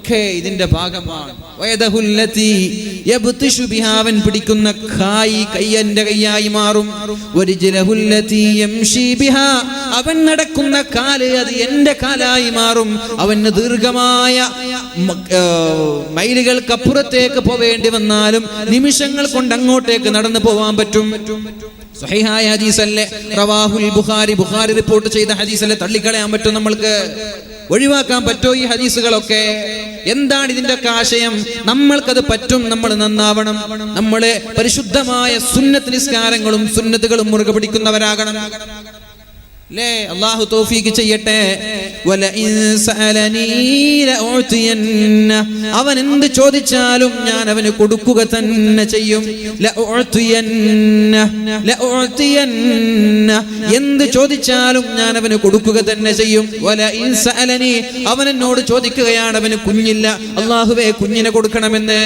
ഇതൊക്കെ ഇതിന്റെ ഭാഗമാണ്. അവൻ പിടിക്കുന്ന കയ്യന്റെ കയ്യായി മാറും. അവൻ നടക്കുന്ന കാല് അത് എന്റെ കാലായി മാറും. അവന് ദീർഘമായ മൈലുകൾക്കപ്പുറത്തേക്ക് പോവേണ്ടി വന്നാലും നിമിഷങ്ങൾ കൊണ്ട് അങ്ങോട്ടേക്ക് നടന്നു പോവാൻ പറ്റും. സ്വഹീഹായ ഹദീസല്ലേ, റവാഹുൽ ബുഖാരി, ബുഖാരി റിപ്പോർട്ട് ചെയ്ത ഹദീസല്ലേ. തള്ളിക്കളയാൻ പറ്റും, നമ്മൾക്ക് ഒഴിവാക്കാൻ പറ്റോ ഈ ഹദീസുകളൊക്കെ? എന്താണ് ഇതിന്റെ ആശയം? നമ്മൾക്കത് പറ്റും, നമ്മൾ നന്നാവണം. നമ്മളെ പരിശുദ്ധമായ സുന്നത്ത് നിസ്കാരങ്ങളും സുന്നത്തുകളും മുറുകെ പിടിക്കുന്നവരാകണം. ല്ലേ, അല്ലാഹു തൗഫീഖ് ചെയ്യട്ടെ. അവൻ എന്ത് ചോദിച്ചാലും ഞാൻ അവന് കൊടുക്കുക തന്നെ ചെയ്യും. എന്ത് ചോദിച്ചാലും ഞാൻ അവന് കൊടുക്കുക തന്നെ ചെയ്യും. അവൻ എന്നോട് ചോദിക്കുകയാണ്, അവന് കുഞ്ഞില്ല, അല്ലാഹുവേ കുഞ്ഞിനെ കൊടുക്കണമെന്ന്.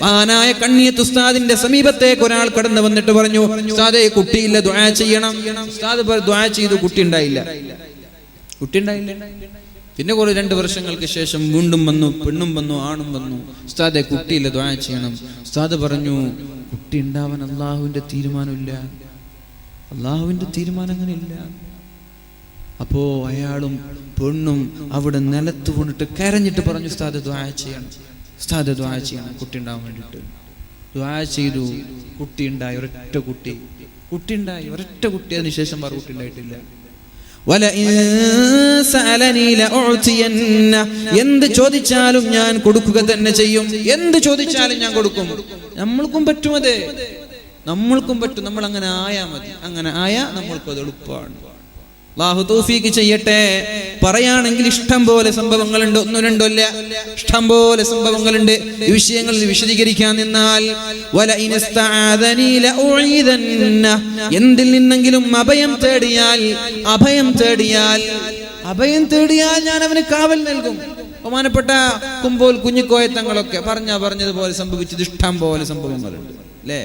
മഹാനായ കണ്ണിയത്ത് ഉസ്താദിന്റെ സമീപത്തേക്ക് ഒരാൾ കടന്നു വന്നിട്ട് പറഞ്ഞു, ഉസ്താദേ കുട്ടിയില്ല, ദുആ ചെയ്യണം. ഉസ്താദ് ദുആ ചെയ്തു, കുട്ടി ഉണ്ടായില്ല. പിന്നെ കുറെ 2 വർഷങ്ങൾക്ക് ശേഷം വീണ്ടും വന്നു, പെണ്ണും വന്നു, ആണും വന്നു. ഉസ്താദെ കുട്ടിയില്ല, ദുആ ചെയ്യണം. ഉസ്താദ് പറഞ്ഞു, കുട്ടി ഉണ്ടാവാൻ അള്ളാഹുവിന്റെ തീരുമാനമില്ല, അള്ളാഹുവിന്റെ തീരുമാനം അങ്ങനെ ഇല്ല. അപ്പോ അയാളും പെണ്ണും അവിടെ നിലത്ത് കൊണ്ടിട്ട് കരഞ്ഞിട്ട് പറഞ്ഞു, ഉസ്താദ് ദുആ ചെയ്യണം, ഉസ്താദ് ദുആ ചെയ്യണം കുട്ടി ഉണ്ടാവാൻ വേണ്ടിയിട്ട്. ദുആ ചെയ്തു, കുട്ടി ഉണ്ടായി, ഒരൊറ്റ കുട്ടി ഉണ്ടായി, ഒരൊറ്റ കുട്ടി. അതിനുശേഷം വേറെ കുട്ടി ഉണ്ടായിട്ടില്ല. എന്ത് ചോദിച്ചാലും ഞാൻ കൊടുക്കുക തന്നെ ചെയ്യും. എന്ത് ചോദിച്ചാലും ഞാൻ കൊടുക്കും. നമ്മൾക്കും പറ്റും, അതെ നമ്മൾക്കും പറ്റും. നമ്മൾ അങ്ങനെ ആയാ മതി. അങ്ങനെ ആയാ നമ്മൾക്കും അത് എളുപ്പമാണ്. അല്ലാഹു തൗഫീഖ് ചെയ്യട്ടെ. പറയാണെങ്കിൽ ഇഷ്ടം പോലെ സംഭവങ്ങളുണ്ട്, 1 2 അല്ല, ഇഷ്ടം പോലെ സംഭവങ്ങളുണ്ട്. ഈ വിഷയങ്ങളിൽ വിശദീകരിക്കാൻ നിന്നാൽ എന്തിൽ നിന്നെങ്കിലും അഭയം തേടിയാൽ ഞാൻ അവന് കാവൽ നൽകും. ബഹുമാനപ്പെട്ട കുമ്പോൾ കുഞ്ഞിക്കോയ തങ്ങളൊക്കെ പറഞ്ഞതുപോലെ സംഭവിച്ചത് ഇഷ്ടം പോലെ സംഭവങ്ങളുണ്ട്, അല്ലേ?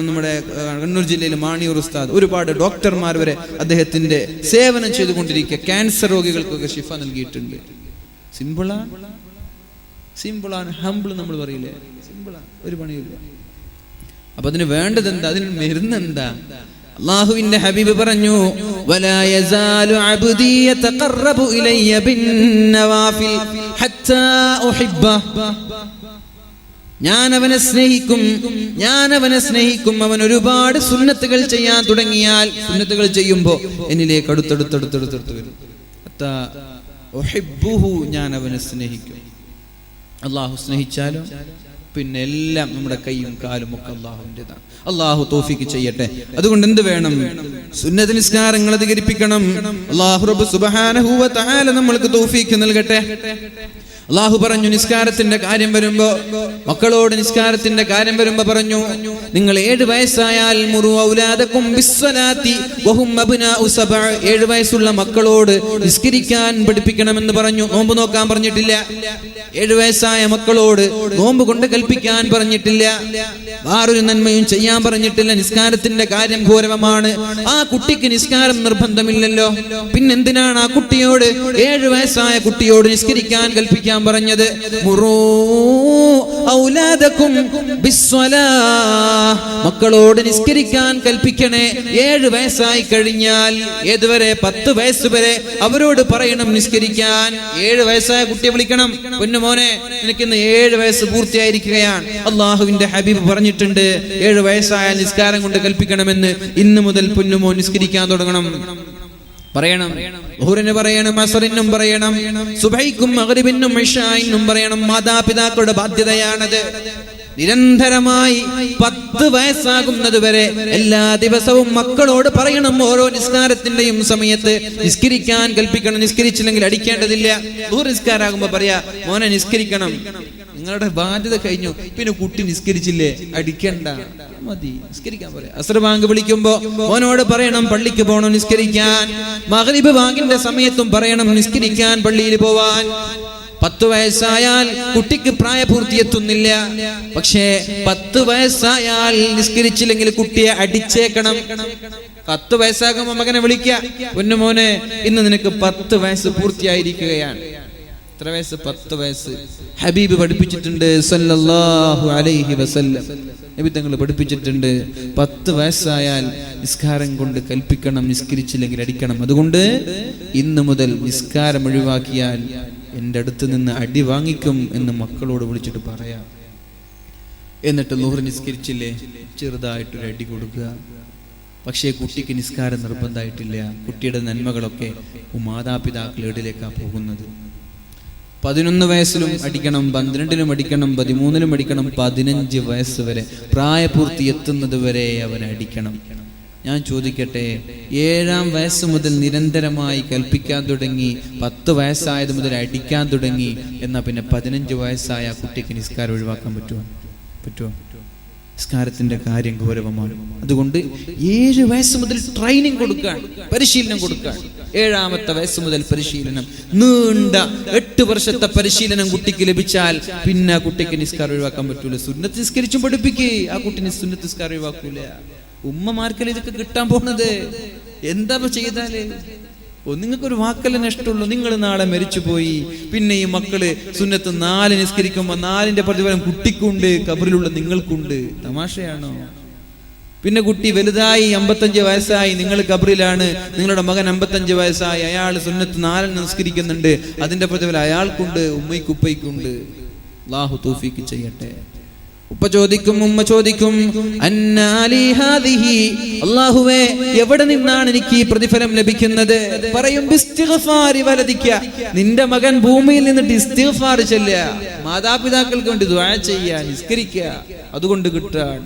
നമ്മുടെ കണ്ണൂർ ജില്ലയിൽ മാണിയൂർ ഉസ്താദ് ഒരുപാട് ഡോക്ടർമാർ വരെ അദ്ദേഹത്തിന്റെ സേവനം ചെയ്തുകൊണ്ടിരിക്കുക. ക്യാൻസർ രോഗികൾക്കൊക്കെ ശിഫ നൽകിയിട്ടുണ്ട്. സിമ്പിളാണ്, ഹംബിൾ നമ്മൾ പറയില്ലേ, സിമ്പിളാണ്, ഒരു പണിയില്ല. അപ്പൊ അതിന് വേണ്ടത് എന്താ? അതിന് മരുന്നെന്താ? അല്ലാഹുവിന്റെ ഹബീബ് പറഞ്ഞു, വലാ യസാലു അബ്ദി യതഖറബു ഇലയ്യ ബിന്നവാഫിൽ ഹത്താ ഉഹിബ്ബഹു. ഞാൻ അവനെ സ്നേഹിക്കും. അവൻ ഒരുപാട് സുന്നത്തുകൾ ചെയ്യാൻ തുടങ്ങിയാൽ, സുന്നത്തുകൾ ചെയ്യുമ്പോ എന്നിലേക്ക് അടുത്തടുത്തടുത്തടുത്തടുത്ത് വരും. ഹത്താ ഉഹിബ്ബുഹു, ഞാൻ അവനെ സ്നേഹിക്കും. അല്ലാഹു സ്നേഹിച്ചാലും പിന്നെ എല്ലാം നമ്മുടെ കൈയും കാലും ഒക്കെ അല്ലാഹുവിൻ്റെതാണ്. അല്ലാഹു തൗഫീഖ് ചെയ്യട്ടെ. അതുകൊണ്ട് എന്ത് വേണം? സുന്നത്ത് നിസ്കാരങ്ങൾ അധികരിപ്പിക്കണം. അല്ലാഹു റബ്ബ് സുബ്ഹാനഹു വ തആല നമ്മൾക്ക് തൗഫീഖ് നൽകട്ടെ. അല്ലാഹു പറഞ്ഞു, നിസ്കാരത്തിന്റെ കാര്യം വരുമ്പോ, മക്കളോട് നിസ്കാരത്തിന്റെ കാര്യം വരുമ്പോ പറഞ്ഞു, നിങ്ങൾ 7 വയസ്സായാൽ മുറു ഔലാദകും ബിസ്സലാത്തി വഹും അബ്നാഉ 7. 7 വയസ്സുള്ള മക്കളോട് നിസ്കരിക്കാൻ പഠിപ്പിക്കണമെന്ന് പറഞ്ഞു. നോമ്പ് നോക്കാൻ പറഞ്ഞിട്ടില്ല. 7 വയസ്സായ മക്കളോട് നോമ്പ് കൊണ്ട് കൽപ്പിക്കാൻ പറഞ്ഞിട്ടില്ല. വേറൊരു നന്മയും ചെയ്യാൻ പറഞ്ഞിട്ടില്ല. നിസ്കാരത്തിന്റെ കാര്യം ഗൗരവമാണ്. ആ കുട്ടിക്ക് നിസ്കാരം നിർബന്ധമില്ലല്ലോ, പിന്നെന്തിനാണ് ആ കുട്ടിയോട്, 7 വയസ്സായ കുട്ടിയോട് നിസ്കരിക്കാൻ കൽപ്പിക്കാൻ പറഞ്ഞത്? മക്കളോട് നിസ്കരിക്കാൻ കൽപ്പിക്കണേ. 7 വയസ്സായി കഴിഞ്ഞാൽ ഏതുവരെ? 10 വയസ്സ് വരെ അവരോട് പറയണം നിസ്കരിക്കാൻ. 7 വയസ്സായ കുട്ടിയെ വിളിക്കണം, പൊന്നുമോനെ നിനക്കിന്ന് 7 വയസ്സ് പൂർത്തിയായിരിക്കുകയാണ്. അള്ളാഹുവിന്റെ ഹബീബ് പറഞ്ഞിട്ടുണ്ട്, 7 വയസ്സായ നിസ്കാരം കൊണ്ട് കൽപ്പിക്കണമെന്ന്. ഇന്ന് മുതൽ പൊന്നുമോൻ നിസ്കരിക്കാൻ തുടങ്ങണം. പറയണം, ളുഹറിന് പറയണം, അസ്റിനും പറയണം, സുബഹിക്കും മഗ്രിബിനും ഇശാഇനും പറയണം. മാതാപിതാക്കളുടെ ബാധ്യതയാണത്. നിരന്തരമായി 10 വയസ്സാകുന്നത് വരെ എല്ലാ ദിവസവും മക്കളോട് പറയണം, ഓരോ നിസ്കാരത്തിന്റെയും സമയത്ത് നിസ്കരിക്കാൻ കൽപ്പിക്കണം. നിസ്കരിച്ചില്ലെങ്കിൽ അടിക്കേണ്ടതില്ല. ളുഹർ നിസ്കാരാകുമ്പോ പറയാ, മോനെ നിസ്കരിക്കണം, നിങ്ങളുടെ ബാധ്യത കഴിഞ്ഞു. പിന്നെ കുട്ടി നിസ്കരിച്ചില്ലേ, അടിക്കണ്ട, മതി, നിസ്കരിക്കാൻ പറയാം. അസ്ർ ബാങ്ക് വിളിക്കുമ്പോ മോനോട് പറയണം പള്ളിക്ക് പോകണം, നിസ്കരിക്കാൻ. മഗ്രിബ് ബാങ്കിന്റെ സമയത്തും പറയണം നിസ്കരിക്കാൻ, പള്ളിയിൽ പോവാൻ. 10 വയസ്സായാൽ കുട്ടിക്ക് പ്രായപൂർത്തി എത്തുന്നില്ല. പക്ഷേ 10 വയസ്സായാൽ നിസ്കരിച്ചില്ലെങ്കിൽ കുട്ടിയെ അടിച്ചേക്കണം. 10 വയസ്സാകുമ്പോ മകനെ വിളിക്കുക, പൊന്നുമോനെ ഇന്ന് നിനക്ക് 10 വയസ്സ് പൂർത്തിയായിരിക്കുകയാണ്. എത്ര വയസ്സ്? 10 വയസ്സ്. ഹബീബ് പഠിപ്പിച്ചിട്ടുണ്ട് സല്ലല്ലാഹു അലൈഹി വസല്ലം. നബി തങ്ങൾ പഠിപ്പിച്ചിട്ടുണ്ട് 10 വയസ്സായാൽ നിസ്കാരം കൊണ്ട് കൽപ്പിക്കണം, നിസ്കരിച്ചില്ലെങ്കിൽ അടിക്കണം. അതുകൊണ്ട് ഇന്നു മുതൽ നിസ്കാരം ഒഴിവാക്കിയാൽ എൻ്റെ അടുത്ത് നിന്ന് അടി വാങ്ങിക്കും എന്ന് മക്കളോട് വിളിച്ചിട്ട് പറയാം. എന്നിട്ട് ളുഹർ നിസ്കരിച്ചില്ലേ, ചെറുതായിട്ടൊരു അടി കൊടുക്കുക. പക്ഷേ കുട്ടിക്ക് നിസ്കാരം നിർബന്ധമായിട്ടില്ല. കുട്ടിയുടെ നന്മകളൊക്കെ മാതാപിതാക്കളുടെ ഇടയിലേക്കാണ് പോകുന്നത്. 11 വയസ്സിലും അടിക്കണം, 12-ലും അടിക്കണം, 13-ലും അടിക്കണം, 15 വയസ്സ് വരെ പ്രായപൂർത്തി എത്തുന്നത് വരെ അവനെ അടിക്കണം. ഞാൻ ചോദിക്കട്ടെ, 7-ാം വയസ്സ് മുതൽ നിരന്തരമായി കൽപ്പിക്കാൻ തുടങ്ങി, 10 വയസ്സായത് മുതൽ അടിക്കാൻ തുടങ്ങി, എന്നാൽ പിന്നെ 15 വയസ്സായ കുട്ടിക്ക് നിസ്കാരം ഒഴിവാക്കാൻ പറ്റുമോ? നിസ്കാരത്തിന്റെ കാര്യം ഗൗരവമാണ്. അതുകൊണ്ട് 7 വയസ്സ് മുതൽ ട്രെയിനിങ് കൊടുക്കാൻ, പരിശീലനം കൊടുക്കാൻ. 7-ാമത്തെ വയസ്സ് മുതൽ പരിശീലനം, നീണ്ട 8 വർഷത്തെ പരിശീലനം കുട്ടിക്ക് ലഭിച്ചാൽ പിന്നെ കുട്ടിക്ക് നിസ്കാരം ഒഴിവാക്കാൻ പറ്റൂല. സുന്നത്ത് നിസ്കരിച്ചും പഠിപ്പിക്കേ, ആ കുട്ടിന് സുന്നത്ത് നിസ്കാരം ഒഴിവാക്കൂല. ഉമ്മമാർക്കല്ലേ ഇതൊക്കെ കിട്ടാൻ പോകുന്നത്? എന്താ ചെയ്താല്? നിങ്ങൾക്കൊരു വാക്കല്ല നഷ്ടമുള്ളൂ. നിങ്ങൾ നാളെ മരിച്ചുപോയി, പിന്നെ ഈ മക്കള് സുന്നത്ത് 4 നിസ്കരിക്കുമ്പോ 4ന്റെ പ്രതിഫലം കുട്ടിക്കുണ്ട്, കബറിലുള്ള നിങ്ങൾക്കുണ്ട്. തമാശയാണോ? പിന്നെ കുട്ടി വലുതായി 55 വയസ്സായി, നിങ്ങൾ കബറിലാണ്. നിങ്ങളുടെ മകൻ 55 വയസ്സായി, അയാൾ സുന്നത്ത് 4 നിസ്കരിക്കുന്നുണ്ട്, അതിന്റെ പ്രതിഫലം അയാൾക്കുണ്ട്, ഉമ്മയ്ക്കുപ്പയ്ക്കുണ്ട്. അല്ലാഹു തൗഫീഖ് ചെയ്യട്ടെ. ഉപ്പ ചോദിക്കും, ഉമ്മ ചോദിക്കും, അല്ലാഹുവേ എവിടെ നിന്നാണ് എനിക്ക് ഈ പ്രതിഫലം ലഭിക്കുന്നത്? പറയും, ബിസ്തിഗ്ഫാരി വലദിക, നിന്റെ മകൻ ഭൂമിയിൽ നിന്നിട്ട് ഇസ്തിഗ്ഫാർ ചൊല്ലുക, മാതാപിതാക്കൾക്ക് വേണ്ടി ദുആ ചെയ്യുക, നിസ്കരിക്കുക, അതുകൊണ്ട് കിട്ടാൻ.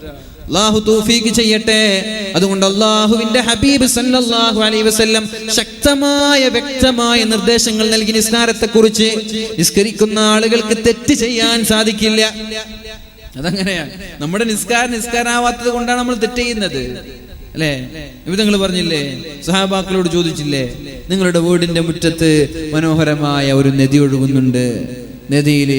അല്ലാഹു തൗഫീഖ് ചെയ്യട്ടെ. അതുകൊണ്ട് അല്ലാഹുവിന്റെ ഹബീബ് സല്ലല്ലാഹു അലൈഹി വസല്ലം ശക്തമായ വ്യക്തമായ നിർദ്ദേശങ്ങൾ നൽകി നിസ്കാരത്തെ കുറിച്ച്. നിസ്കരിക്കുന്ന ആളുകൾക്ക് തെറ്റ് ചെയ്യാൻ സാധിക്കില്ല. അതങ്ങനെയാണ്. നമ്മുടെ നിസ്കാരാവാത്തത് കൊണ്ടാണ് നമ്മൾ തെറ്റ് ചെയ്യുന്നത്, അല്ലേ? നിങ്ങൾ പറഞ്ഞില്ലേ, സഹാബാക്കളോട് ചോദിച്ചില്ലേ, നിങ്ങളുടെ വീടിന്റെ മുറ്റത്ത് മനോഹരമായ ഒരു നദി ഒഴുകുന്നുണ്ട്, നദിയിൽ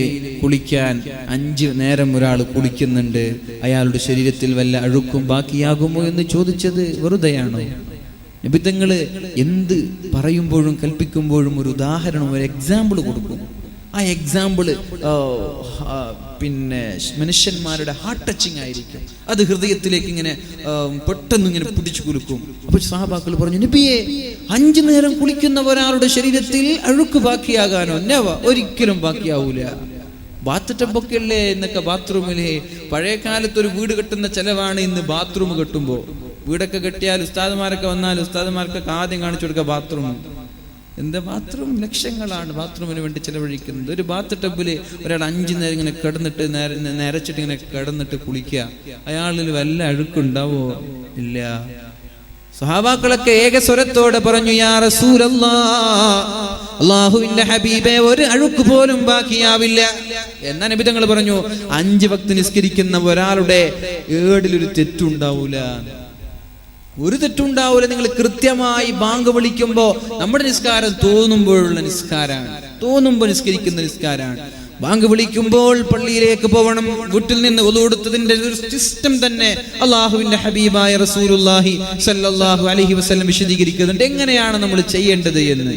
കുളിക്കാൻ 5 നേരം ഒരാൾ കുളിക്കുന്നുണ്ട്, അയാളുടെ ശരീരത്തിൽ വല്ല അഴുക്കും ബാക്കിയാകുമോ എന്ന് ചോദിച്ചത് വെറുതെയാണോ? നബി തങ്ങൾ എന്ത് പറയുമ്പോഴും കൽപ്പിക്കുമ്പോഴും ഒരു ഉദാഹരണം, ഒരു എക്സാമ്പിൾ കൊടുക്കും. ആ എക്സാമ്പിള് പിന്നെ മനുഷ്യന്മാരുടെ ഹാർട്ട് ടച്ചിങ് ആയിരിക്കും. അത് ഹൃദയത്തിലേക്ക് ഇങ്ങനെ പെട്ടെന്ന് ഇങ്ങനെ പിടിച്ചു കുലുക്കും. അപ്പൊ സഹാബാക്കൾ പറഞ്ഞു, നബിയെ 5 നേരം കുളിക്കുന്ന ഒരാളുടെ ശരീരത്തിൽ അഴുക്ക് ബാക്കിയാകാനോ? ഒരിക്കലും ബാക്കിയാവൂല. ബാത്ത് ടബൊക്കെ അല്ലേ എന്നൊക്കെ ബാത്റൂമിലെ. പഴയ കാലത്ത് ഒരു വീട് കെട്ടുന്ന ചെലവാണ് ഇന്ന് ബാത്റൂം കെട്ടുമ്പോ. വീടൊക്കെ കെട്ടിയാൽ ഉസ്താദുമാരൊക്കെ വന്നാൽ ഉസ്താദുമാർക്കൊക്കെ ആദ്യം കാണിച്ചു കൊടുക്കുക ബാത്റൂം. എന്താ ബാത്റൂം? ലക്ഷങ്ങളാണ് ബാത്റൂമിന് വേണ്ടി ചെലവഴിക്കുന്നത്. ഒരു ബാത്ത് ടബില് ഒരാൾ 5 നേരം ഇങ്ങനെ കിടന്നിട്ട് നരച്ചിട്ട് ഇങ്ങനെ കിടന്നിട്ട് കുളിക്കുക, അയാളിൽ വല്ല അഴുക്കുണ്ടാവോ? ഇല്ല. സഹാബാക്കളൊക്കെ ഏകസ്വരത്തോടെ പറഞ്ഞു, യാ റസൂലല്ലാഹ്, അല്ലാഹുവിന്റെ ഹബീബേ, ഒരു അഴുക്ക് പോലും ബാക്കിയാവില്ല. എന്നാ നബി തങ്ങൾ പറഞ്ഞു, 5 വക്ത് നിസ്കരിക്കുന്ന ഒരാളുടെ ഏടിലൊരു തെറ്റുണ്ടാവൂല, ഒരു തെറ്റുണ്ടാവൂല. നിങ്ങൾ കൃത്യമായി ബാങ്ക് വിളിക്കുമ്പോ, നമ്മുടെ നിസ്കാരം തോന്നുമ്പോഴുള്ള നിസ്കാരമാണ്, തോന്നുമ്പോൾ നിസ്കരിക്കുന്ന നിസ്കാരമാണ്. ബാങ്ക് വിളിക്കുമ്പോൾ പള്ളിയിലേക്ക് പോകണം, വീട്ടിൽ നിന്ന് wudu എടുത്തതിന്റെ ഒരു സിസ്റ്റം തന്നെ അല്ലാഹുവിന്റെ ഹബീബായ റസൂലുള്ളാഹി സ്വല്ലല്ലാഹു അലൈഹി വസല്ലം വിശദീകരിക്കുന്നുണ്ട് എങ്ങനെയാണ് നമ്മൾ ചെയ്യേണ്ടത് എന്ന്.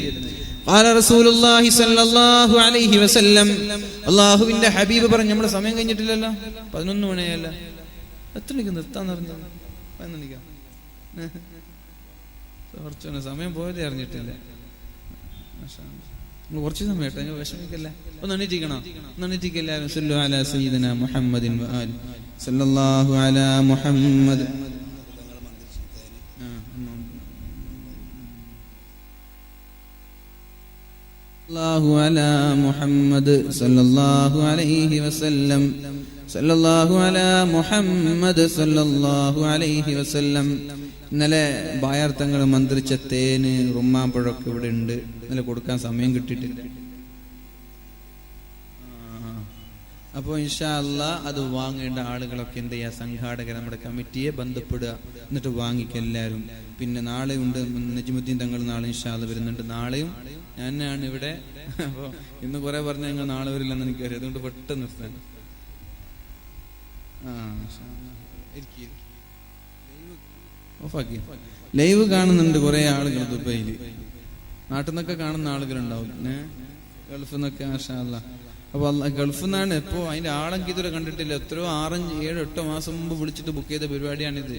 ഖാല റസൂലുള്ളാഹി സ്വല്ലല്ലാഹു അലൈഹി വസല്ലം, അല്ലാഹുവിന്റെ ഹബീബ് പറഞ്ഞു, നമ്മുടെ സമയം കഴിഞ്ഞിട്ടില്ലല്ലോ, 11 മണിയല്ല, എത്ര മണിക്ക് നിർത്താൻ പറഞ്ഞത്? 11 മണിക്കാ? കുറച്ചൊന്ന് സമയം പോയതേ അറിഞ്ഞിട്ടില്ല. കുറച്ച് സമയം കേട്ടോ, നിങ്ങൾ വിഷമിക്കല്ലേ. ഒന്ന് എണീറ്റിക്കണം, ഒന്ന് എണീറ്റിക്കെല്ലാവരും. സല്ലു അലാ സയ്യിദിനാ മുഹമ്മദിൻ വആലി സല്ലല്ലാഹു അലാ മുഹമ്മദ്. സല്ലല്ലാഹു അലാ മുഹമ്മദ് സല്ലല്ലാഹു അലൈഹി വസല്ലം. സല്ലല്ലാഹു അലാ മുഹമ്മദ് സല്ലല്ലാഹു അലൈഹി വസല്ലം. ഇന്നലെ ബായാർത്ഥങ്ങൾ മന്ത്രിച്ച തേന്, റുമ്മാമ്പഴമൊക്കെ ഇവിടെ ഉണ്ട്. ഇന്നലെ കൊടുക്കാൻ സമയം കിട്ടിയിട്ടില്ല. അപ്പോൾ ഇൻഷാ അല്ലാഹ് അത് വാങ്ങേണ്ട ആളുകളൊക്കെ എന്ത് ചെയ്യുക, സംഘാടകർ നമ്മുടെ കമ്മിറ്റിയെ ബന്ധപ്പെടുക, എന്നിട്ട് വാങ്ങിക്കുക എല്ലാവരും. പിന്നെ നാളെ ഉണ്ട് നജ്മുദ്ദീൻ തങ്ങൾ, നാളെ ഇൻഷാ അല്ലാഹ് വരുന്നുണ്ട്. നാളെയും ഞാനാണ് ഇവിടെ. അപ്പോൾ ഇന്ന് കുറെ പറഞ്ഞ ഞങ്ങൾ നാളെ വരില്ലെന്ന് എനിക്കറിയാം, അതുകൊണ്ട് പെട്ടെന്ന് നിർത്താൻ. ലൈവ് കാണുന്നുണ്ട് കുറെ ആളുകൾ ദുബൈയില്, നാട്ടിൽ നിന്നൊക്കെ കാണുന്ന ആളുകളുണ്ടാവും. ഗൾഫിൽ നിന്നൊക്കെ മാഷാ അല്ലാഹ്. അപ്പൊ ഗൾഫിൽ നിന്നാണ്. ഇപ്പോ അതിന്റെ ആളെങ്കിൽ ഇതുവരെ കണ്ടിട്ടില്ല. എത്രയോ 6, 7, 8 മാസം മുമ്പ് വിളിച്ചിട്ട് ബുക്ക് ചെയ്ത പരിപാടിയാണിത്.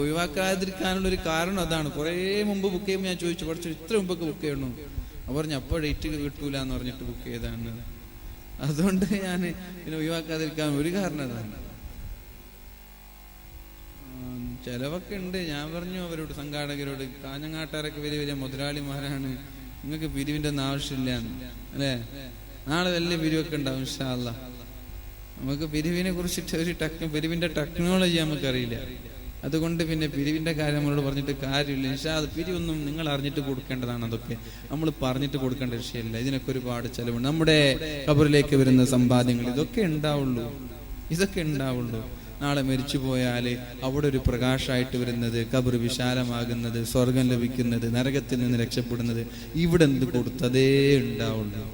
ഒഴിവാക്കാതിരിക്കാനുള്ള ഒരു കാരണം അതാണ്. കുറെ മുമ്പ് ബുക്ക് ചെയ്യുമ്പോൾ ഞാൻ ചോദിച്ചു, പഠിച്ചു ഇത്ര മുമ്പൊക്കെ ബുക്ക് ചെയ്യണു. അവർ പറഞ്ഞു അപ്പോൾ ഡേറ്റ് കിട്ടൂല എന്ന് പറഞ്ഞിട്ട് ബുക്ക് ചെയ്താണ്. അതുകൊണ്ട് ഞാൻ പിന്നെ ഒഴിവാക്കാതിരിക്കാൻ ഒരു കാരണം അതാണ്. ചെലവൊക്കെ ഉണ്ട്. ഞാൻ പറഞ്ഞു അവരോട്, സംഘാടകരോട്, കാഞ്ഞങ്ങാട്ടാരൊക്കെ വലിയ വലിയ മുതലാളിമാരാണ്, നിങ്ങൾക്ക് പിരിവിന്റെ ഒന്നും ആവശ്യമില്ല അല്ലേ. നാളെ വലിയ പിരിവൊക്കെ ഉണ്ടാവും ഇൻഷാ അല്ലാഹ്. നമുക്ക് പിരിവിനെ കുറിച്ചിട്ട് ഒരു പിരിവിന്റെ ടെക്നോളജി നമുക്കറിയില്ല. അതുകൊണ്ട് പിന്നെ പിരിവിന്റെ കാര്യം നമ്മളോട് പറഞ്ഞിട്ട് കാര്യമില്ല ഇൻഷാ അല്ലാഹ്. പിരിവൊന്നും നിങ്ങൾ അറിഞ്ഞിട്ട് കൊടുക്കേണ്ടതാണ്. അതൊക്കെ നമ്മൾ പറഞ്ഞിട്ട് കൊടുക്കേണ്ട വിഷയമല്ല. ഇതിനൊക്കെ ഒരുപാട് ചെലവുണ്ട്. നമ്മുടെ ഖബറിലേക്ക് വരുന്ന സമ്പാദ്യങ്ങൾ ഇതൊക്കെ ഉണ്ടാവുള്ളൂ. നാളെ മരിച്ചു പോയാൽ അവിടെ ഒരു പ്രകാശമായിട്ട് വരുന്നത്, ഖബർ വിശാലമാകുന്നത്, സ്വർഗം ലഭിക്കുന്നത്, നരകത്തിൽ നിന്ന് രക്ഷപ്പെടുന്നത് ഇവിടെ എന്ത് കൊടുത്തതേ ഉണ്ടാവുള്ളൂ.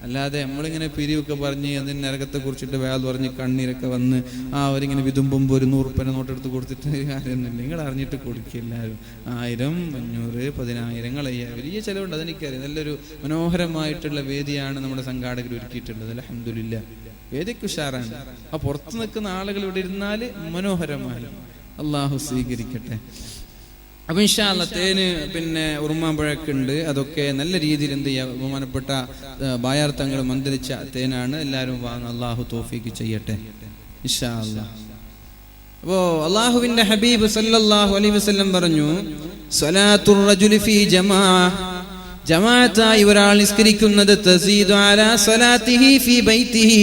അല്ലാതെ നമ്മളിങ്ങനെ പിരിവൊക്കെ പറഞ്ഞ് അതിന് നരകത്തെ കുറിച്ചിട്ട് വേൽ പറഞ്ഞ് കണ്ണീരൊക്കെ വന്ന് അവരിങ്ങനെ വിതുമ്പുമ്പോൾ ഒരു 100 രൂപ നോട്ടെടുത്ത് കൊടുത്തിട്ട് കാര്യമൊന്നുമില്ല. നിങ്ങൾ അറിഞ്ഞിട്ട് കൊടുക്കില്ല. 1000, 500, 10,000 വലിയ ചിലവുണ്ട്. അതെനിക്കറിയാം. നല്ലൊരു മനോഹരമായിട്ടുള്ള വേദിയാണ് നമ്മുടെ സംഘാടകർ ഒരുക്കിയിട്ടുള്ളത്. അൽഹംദുലില്ലാ, വേദിക്ക് ഉഷാറാണ്. ആ പുറത്ത് നിൽക്കുന്ന ആളുകൾ ഇവിടെ ഇരുന്നാൽ മനോഹരമായി. അള്ളാഹു സ്വീകരിക്കട്ടെ. അപ്പൊ ഇൻഷാ അല്ലാഹ് തേന് പിന്നെ ഉറുമാമ്പഴൊക്കെ ഉണ്ട്. അതൊക്കെ നല്ല രീതിയിൽ എന്ത് ചെയ്യുക, ബഹുമാനപ്പെട്ട ബായാർ തങ്ങൾ മന്ത്രിച്ച തേനാണ്. എല്ലാവരും വാങ്ങുക. അള്ളാഹു തൗഫീഖ് ചെയ്യട്ടെ ഇൻഷാ അല്ലാഹ്. അപ്പോ അള്ളാഹുവിന്റെ ഹബീബ് സല്ലല്ലാഹു അലൈഹി വസല്ലം പറഞ്ഞു, സ്വലാത്തുർ റജുലി ഫീ ജമാഅത്തായി ഒരാൾ നിസ്കരിക്കുന്നത് തസീദു അലാ സ്വലാത്തിഹി ഫീ ബൈതിഹി,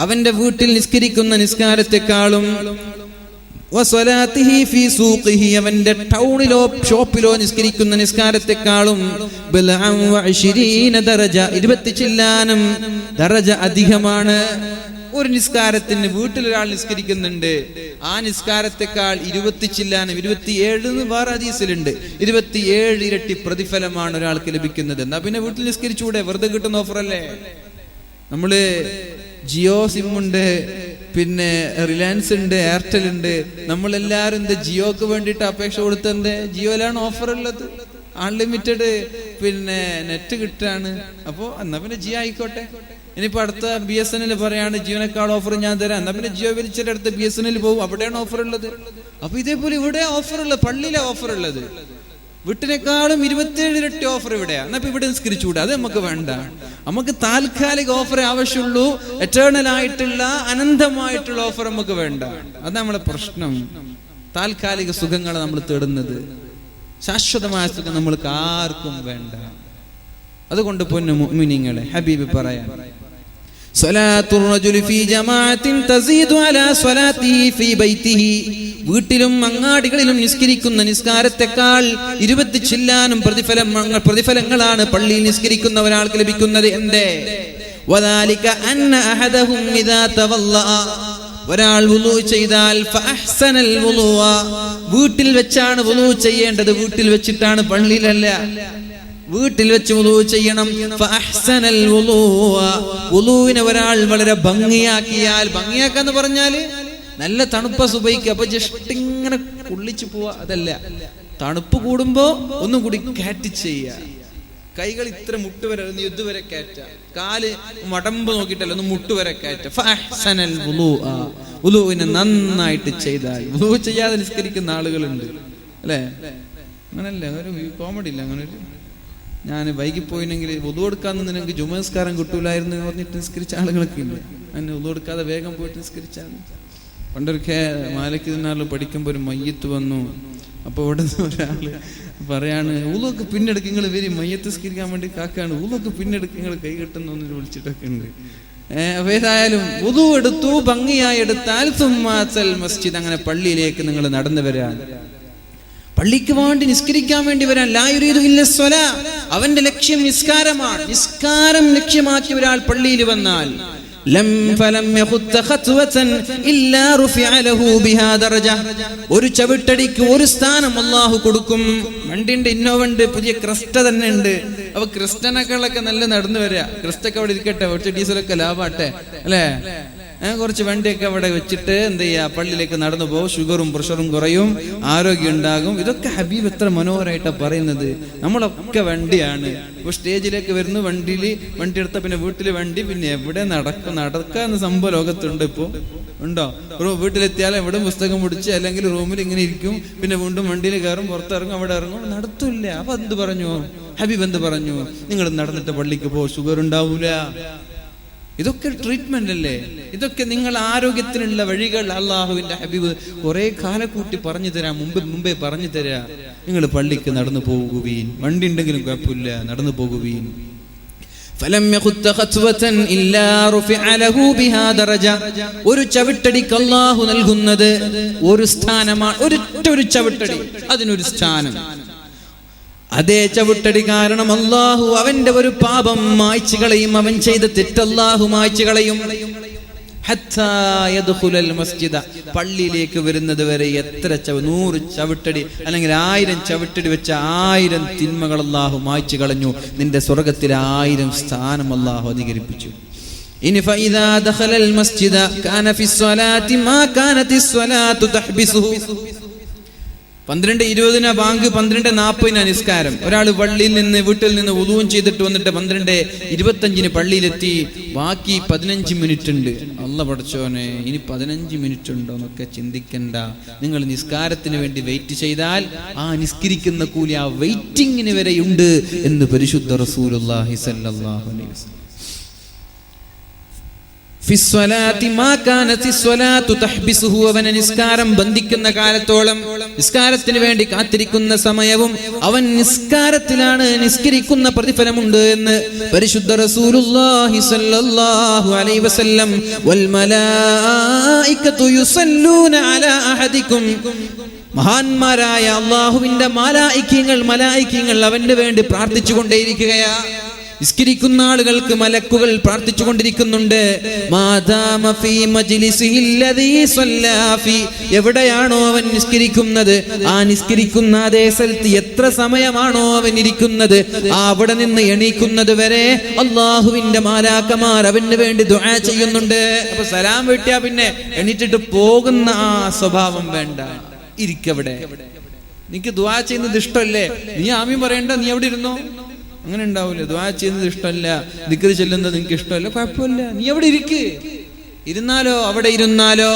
അവന്റെ വീട്ടിൽ നിസ്കരിക്കുന്ന നിസ്കാരത്തെക്കാളും വസ്വലാത്തിഹി ഫീ സൂഖിഹി, അവന്റെ ടൗണിലോ ഷോപ്പിലോ നിസ്കരിക്കുന്ന നിസ്കാരത്തെക്കാളും 20 ദറജ, 20 ചില്ലാനം ദറജ അധികമാണ്. ഒരു നിസ്കാരത്തിന് വീട്ടിൽ ഒരാൾ നിസ്കരിക്കുന്നുണ്ട്, ആ നിസ്കാരത്തെക്കാൾ 20 ചില്ലാനം, 27 വേറെ ഹദീസിലുണ്ട്, 27 ഇരട്ടി പ്രതിഫലമാണ് ഒരാൾക്ക് ലഭിക്കുന്നത്. എന്നാ പിന്നെ വീട്ടിൽ നിസ്കരിച്ചൂടെ? വെറുതെ കിട്ടുന്ന ഓഫറല്ലേ. നമ്മള് ജിയോ സിം ഉണ്ട്, പിന്നെ റിലയൻസ് ഉണ്ട്, എയർടെൽ ഉണ്ട്. നമ്മളെല്ലാരും എന്താ ജിയോക്ക് വേണ്ടിയിട്ട് അപേക്ഷ കൊടുത്തത്? ജിയോയിലാണ് ഓഫർ ഉള്ളത്, അൺലിമിറ്റഡ് പിന്നെ നെറ്റ് കിട്ടാണ്. അപ്പോ എന്നാ പിന്നെ ജിയോ ആയിക്കോട്ടെ. ഇനിയിപ്പോ അടുത്ത BSNL പറയാണ് ജിയോനേക്കാൾ ഓഫർ ഞാൻ തരാം, എന്നാ പിന്നെ ജിയോ വലിച്ചിട്ട് അടുത്ത് BSNL പോകും, അവിടെയാണ് ഓഫർ ഉള്ളത്. അപ്പൊ ഇതേപോലെ ഇവിടെ ഓഫർ ഉള്ളത്, പള്ളിയിലെ ഓഫർ ഉള്ളത്. വീട്ടിനേക്കാളും 27 ഇരട്ടി ഓഫർ ഇവിടെയാ. എന്നാ ഇപ്പൊ ഇവിടെ നിസ്കരിച്ചുകൂടെ? അത് നമുക്ക് വേണ്ട. നമുക്ക് താൽക്കാലിക ഓഫർ ആവശ്യമുള്ളൂ. എറ്റേണൽ ആയിട്ടുള്ള അനന്തമായിട്ടുള്ള ഓഫർ നമുക്ക് വേണ്ട. അത് നമ്മളെ പ്രശ്നം. താൽക്കാലിക സുഖങ്ങളെ നമ്മൾ തേടുന്നത്, ശാശ്വതമായ സുഖം നമ്മൾക്ക് ആർക്കും വേണ്ട. അതുകൊണ്ട് പൊന്നു മുഅ്മിനീങ്ങളെ, ഹബീബ് പറയാം, സ്വലാത്തുർ റജുലി ഫീ ജമാഅത്തിൻ തസീദു അലാ സ്വലാത്തിഹി ഫീ ബൈതിഹി, വീട്ടിലും അങ്ങാടികളിലും നിസ്കരിക്കുന്ന നിസ്കാരത്തെക്കാൾ 20 ചില്ലാനും പ്രതിഫലങ്ങളാണ് പള്ളിയിൽ നിസ്കരിക്കുന്ന ഒരാൾക്ക് ലഭിക്കുന്നത്. എന്തേ? വദാലിക അന്ന അഹദഹും ഇദാ തവല്ലഅ, ഒരാൾ വുളൂ ചെയ്താൽ ഫഅഹ്സനൽ വുളൂഅ, വീട്ടിൽ വെച്ചാണ് വുളൂ ചെയ്യേണ്ടത്, വീട്ടിൽ വെച്ചിട്ടാണ്, പള്ളിയിലല്ല. വീട്ടിൽ വെച്ച് വുളൂ ചെയ്യണം. ഫഅഹ്സനൽ വുളൂഅ, വുളൂവിനെ ഒരാൾ വളരെ ഭംഗിയാക്കിയാൽ, ഭംഗിയാക്കാന്ന് പറഞ്ഞാല് നല്ല തണുപ്പ സുബൈക്ക്, അപ്പൊ ജസ്റ്റ് ഇങ്ങനെ കുള്ളിച്ചു പോവാ, അതല്ല. തണുപ്പ് കൂടുമ്പോ ഒന്നും കൂടി കാറ്റ് ചെയ്യുക. കൈകൾ ഇത്ര മുട്ടുവരെ, ഇതുവരെ കയറ്റ, കാല് മടമ്പ് നോക്കിയിട്ടല്ല, ഒന്ന് മുട്ടുവരെ കയറ്റ. ഫഅഹ്സനൽ വുളൂഅ, വുളൂവിനെ നന്നായിട്ട് ചെയ്താൽ. വുളൂ ചെയ്യാതെ നിസ്കരിക്കുന്ന ആളുകളുണ്ട് അല്ലേ? അങ്ങനല്ല, ഒരു കോമഡി ഇല്ല. അങ്ങനെ ഒരു ഞാൻ വൈകിപ്പോയിനെങ്കിൽ വുളൂ എടുക്കാന്ന് എനിക്ക് ജുമസ്കാരം കിട്ടൂലായിരുന്നു പറഞ്ഞിട്ട് നിസ്കരിച്ച ആളുകളൊക്കെ ഇല്ല. അതിന് വുളൂ എടുക്കാതെ വേഗം പോയിട്ട് നിസ്കരിച്ചാൽ. പണ്ടൊക്കെ മാലിക് ദിനാറിൽ പഠിക്കുമ്പോൾ ഒരു മയ്യത്ത് വന്നു. അപ്പൊ ഇവിടെ ഒരാള് പറയാണ്, വുളുവൊക്കെ പിന്നെടുക്ക്, നിങ്ങൾ വരി മയ്യത്ത് നിസ്കരിക്കാൻ വേണ്ടി കാക്കാണ്, വുളുവൊക്കെ പിന്നെടുക്ക്, നിങ്ങൾ കൈ കെട്ടുന്നു വിളിച്ചിട്ടൊക്കെ ഉണ്ട്. അപ്പൊ ഏതായാലും വുളു എടുത്തു, ഭംഗിയായി എടുത്താൽ സുമ്മാസൽ മസ്ജിദ്, അങ്ങനെ പള്ളിയിലേക്ക് നിങ്ങൾ നടന്നു വരാൻ, പള്ളിക്ക് വേണ്ടി നിസ്കരിക്കാൻ വേണ്ടി വരാൻ. ലാ യുരീദു ഇല്ല സ്വലാ, അവന്റെ ലക്ഷ്യം നിസ്കാരമാണ്. നിസ്കാരം ലക്ഷ്യമാക്കി ഒരാൾ പള്ളിയിൽ വന്നാൽ ഒരു ചവിട്ടടിക്ക് ഒരു സ്ഥാനം അല്ലാഹു കൊടുക്കും. വണ്ടിന്റെ ഇന്നോവണ്ട്, പുതിയ ക്രിസ്റ്റ തന്നെ ഉണ്ട്. അപ്പൊ ക്രിസ്റ്റനൊക്കെ നല്ല നടന്നു വരിക. ക്രിസ്റ്റൊക്കെ അവിടെ ഇരിക്കട്ടെ, കുറച്ച് ഡീസലൊക്കെ ലാഭാട്ടെ അല്ലേ? കുറച്ച് വണ്ടിയൊക്കെ അവിടെ വെച്ചിട്ട് എന്ത് ചെയ്യാ, പള്ളിയിലേക്ക് നടന്നു പോകും, ഷുഗറും പ്രഷറും കുറയും, ആരോഗ്യം ഉണ്ടാകും. ഇതൊക്കെ ഹബീബ് എത്ര മനോഹരമായിട്ടാണ് പറയുന്നത്. നമ്മളൊക്കെ വണ്ടിയാണ്. ഇപ്പോൾ സ്റ്റേജിലേക്ക് വരുന്നു, വണ്ടി എടുത്ത പിന്നെ വീട്ടിൽ വണ്ടി, പിന്നെ എവിടെ നടക്കാന്ന് സംഭവം ലോകത്തുണ്ട്. ഇപ്പോൾ ഉണ്ടോ? വീട്ടിലെത്തിയാൽ എവിടെ പുസ്തകം പിടിച്ച് അല്ലെങ്കിൽ റൂമിൽ ഇങ്ങനെ ഇരിക്കും, പിന്നെ വീണ്ടും വണ്ടിയിൽ കയറും, പുറത്തിറങ്ങും, അവിടെ ഇറങ്ങും, നടത്തില്ല. അപ്പൊ എന്ത് പറഞ്ഞു ഹബീബ്? എന്ത് പറഞ്ഞു? നിങ്ങൾ നടന്നിട്ട് പള്ളിക്ക് പോ, ഷുഗർ ഉണ്ടാവൂല. ഇതൊക്കെ ട്രീറ്റ്മെന്റ് അല്ലേ? ഇതൊക്കെ നിങ്ങൾ ആരോഗ്യത്തിനുള്ള വഴികൾ അള്ളാഹുവിന്റെ ഹബീബ് കുറെ കാലക്കൂട്ടി പറഞ്ഞു തരാം, മുമ്പേ പറഞ്ഞു തരാ. നിങ്ങൾ പള്ളിക്ക് നടന്നു പോകുവീൻ, വണ്ടി ഉണ്ടെങ്കിലും കുഴപ്പമില്ല, നടന്നു പോകുവീൻ. ഒരു ചവിട്ടടിക്ക് അല്ലാഹു നൽകുന്നത് ഒരു സ്ഥാനമാണ്, ഒരു ചവിട്ടടി, അതിനൊരു സ്ഥാനം. അതേ ചവിട്ടടി കാരണം അല്ലാഹു അവന്റെ ഒരു പാപം മായ്ച്ചു കളയും, അവൻ ചെയ്ത തെറ്റല്ലാഹു മായ്ച്ചു കളയും. പള്ളിയിലേക്ക് വരുന്നത് വരെ എത്ര 100 ചവിട്ടടി അല്ലെങ്കിൽ 1000 ചവിട്ടടി വെച്ച 1000 തിന്മകൾ അല്ലാഹു മായ്ച്ചു കളഞ്ഞു. നിന്റെ സ്വർഗത്തിൽ 1000 സ്ഥാനം അല്ലാഹു അധികരിപ്പിച്ചു. ഇനി ഫഇദാ ദഖലൽ മസ്ജിദ കാന ഫിസ്സലാത്തി മാ കാനത്തി സ്വലാത്തു തഹ്ബിസുഹു. 12:20 ബാങ്ക്, 12:40 നിസ്കാരം. ഒരാൾ വീട്ടിൽ നിന്ന് വുളൂഉം ചെയ്തിട്ട് വന്നിട്ട് 12:25 പള്ളിയിലെത്തി. ബാക്കി 15 മിനിറ്റ് ഉണ്ട്. അല്ലാ പടച്ചോനെ, ഇനി 15 മിനിറ്റ് ഉണ്ടോ എന്നൊക്കെ ചിന്തിക്കണ്ട. നിങ്ങൾ നിസ്കാരത്തിന് വേണ്ടി വെയിറ്റ് ചെയ്താൽ ആ നിസ്കരിക്കുന്ന കൂലി ആ വെയിറ്റിങ്ങിന് വരെയുണ്ട് എന്ന് പരിശുദ്ധ റസൂലുള്ളാഹി സ്വല്ലല്ലാഹു അലൈഹി വസല്ലം. അവൻ നിസ്കാരം ബന്ധിക്കുന്ന കാലത്തോളം, നിസ്കാരത്തിന് വേണ്ടി കാത്തിരിക്കുന്ന സമയവും അവൻ നിസ്കാരത്തിലാണ്, നിസ്കരിക്കുന്ന പ്രതിഫലമുണ്ട് എന്ന് പരിശുദ്ധ റസൂലുള്ളാഹി സ്വല്ലല്ലാഹു അലൈഹി വസല്ലം. വൽ മലായികതു യുസല്ലൂന അലാ അഹദികും. മഹാന്മാരായ അല്ലാഹുവിന്റെ മലായികങ്ങൾ അവന് വേണ്ടി പ്രാർത്ഥിച്ചു കൊണ്ടേയിരിക്കുകയാ. നിസ്കരിക്കുന്ന ആളുകൾക്ക് മലക്കുകൾ പ്രാർത്ഥിച്ചു കൊണ്ടിരിക്കുന്നുണ്ട്. എവിടെയാണോ അവൻ നിസ്കരിക്കുന്നത്, ആ നിസ്കരിക്കുന്ന അതേ സ്ഥലത്ത് എത്ര സമയമാണോ അവൻ ഇരിക്കുന്നത്, അവിടെ നിന്ന് എണീക്കുന്നത് വരെ അള്ളാഹുവിന്റെ മാലാക്കമാർ അവന് വേണ്ടി ദുആ ചെയ്യുന്നുണ്ട്. അപ്പൊ സലാം വീട്ടിയാ പിന്നെ എണീറ്റിട്ട് പോകുന്ന ആ സ്വഭാവം വേണ്ട. ഇരിക്കവിടെ. നിനക്ക് ദുആ ചെയ്യുന്നത് ഇഷ്ടമല്ലേ, നീ ആമീൻ പറയണ്ട, നീ എവിടെ ഇരുന്നോ? അങ്ങനെ ഉണ്ടാവില്ല. ദുആ ചെയ്യുന്നത് ഇഷ്ടമല്ല, ദിക്ർ ചൊല്ലുന്നത് നിനക്ക് ഇഷ്ടമല്ല, കുഴപ്പമില്ല, നീ എവിടെ ഇരുന്നാലോ അവിടെ ഇരുന്നാലോ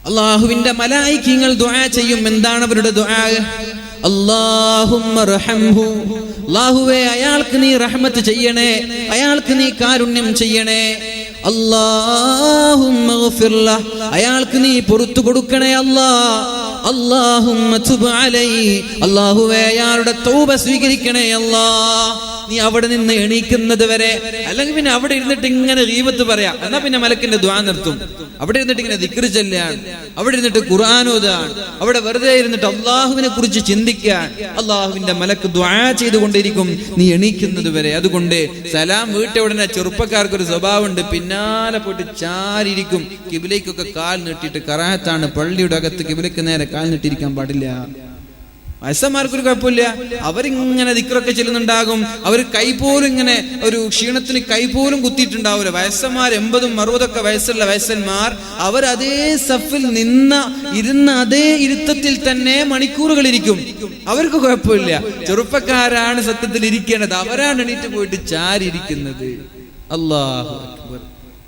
അല്ലാഹുവിന്റെ മലായികകൾ ദുആ ചെയ്യും. എന്താണ് അവരുടെ ദുആ? അല്ലാഹുമ്മ റഹംഹു, അല്ലാഹുവേ അയാൾക്ക് നീ റഹ്മത്ത് ചെയ്യണേ, അയാൾക്ക് നീ കാരുണ്യം ചെയ്യണേ. അല്ലാഹുമ്മ ഗഫിർ ലഹ്, അയാൾക്ക് നീ പുറത്തു കൊടുക്കണേ അല്ലാഹ്. അല്ലാഹുമ്മ തുബ് അലൈഹി, അല്ലാഹുവേ അയാളുടെ തൗബ സ്വീകരിക്കണേ അല്ലാഹ്. നീ അവിടെ നിന്ന് എണീക്കുന്നത് വരെ, അല്ലെങ്കിൽ പിന്നെ അവിടെ ഇരുന്നിട്ട് ഇങ്ങനെ ഗീബത്ത് പറയാം, എന്നാ പിന്നെ മലക്കിന്റെ ദുആ നിർത്തും. അവിടെ ഇരുന്നിട്ട് ഇങ്ങനെ ദിക്ർ ചൊല്ലാൻ, അവിടെ ഇരുന്നിട്ട് ഖുർആൻ ഓതാൻ, അവിടെ വെറുതെ ഇരുന്നിട്ട് അള്ളാഹുവിനെ കുറിച്ച് ചിന്തിക്കാൻ അള്ളാഹുവിന്റെ മലക്ക് ദുആ ചെയ്തുകൊണ്ടിരിക്കും നീ എണീക്കുന്നത് വരെ. അതുകൊണ്ട് സലാം വീട്ടിയ ഉടനെ ചെറുപ്പക്കാർക്കൊരു സ്വഭാവമുണ്ട്, പിന്നാലെ പോയിട്ട് ചാരിയിരിക്കും. കിബിലേക്കൊക്കെ കാൽ നീട്ടിയിട്ട്, കറാഹത്താണ് പള്ളിയുടെ അകത്ത് കിബിലേക്ക് നേരെ കാൽ നീട്ടിയിരിക്കാൻ പാടില്ല. വയസ്സന്മാർക്കൊരു കുഴപ്പമില്ല, അവരിങ്ങനെ ദിക്റൊക്കെ ചെല്ലുന്നുണ്ടാകും. അവർ കൈ പോലും ഇങ്ങനെ ഒരു ക്ഷീണത്തിന് കൈ പോലും കുത്തിയിട്ടുണ്ടാവില്ല. വയസ്സന്മാർ 80-60 വയസ്സുള്ള വയസ്സന്മാർ അവർ അതേ സഫിൽ ഇരുന്ന അതേ ഇരുത്തത്തിൽ തന്നെ മണിക്കൂറുകൾ ഇരിക്കും. അവർക്ക് കുഴപ്പമില്ല. ചെറുപ്പക്കാരാണ് സത്യത്തിൽ ഇരിക്കേണ്ടത്, അവരാണ് എണീറ്റ് പോയിട്ട് ചാരിയിരിക്കുന്നത്. അല്ലാഹു അക്ബർ.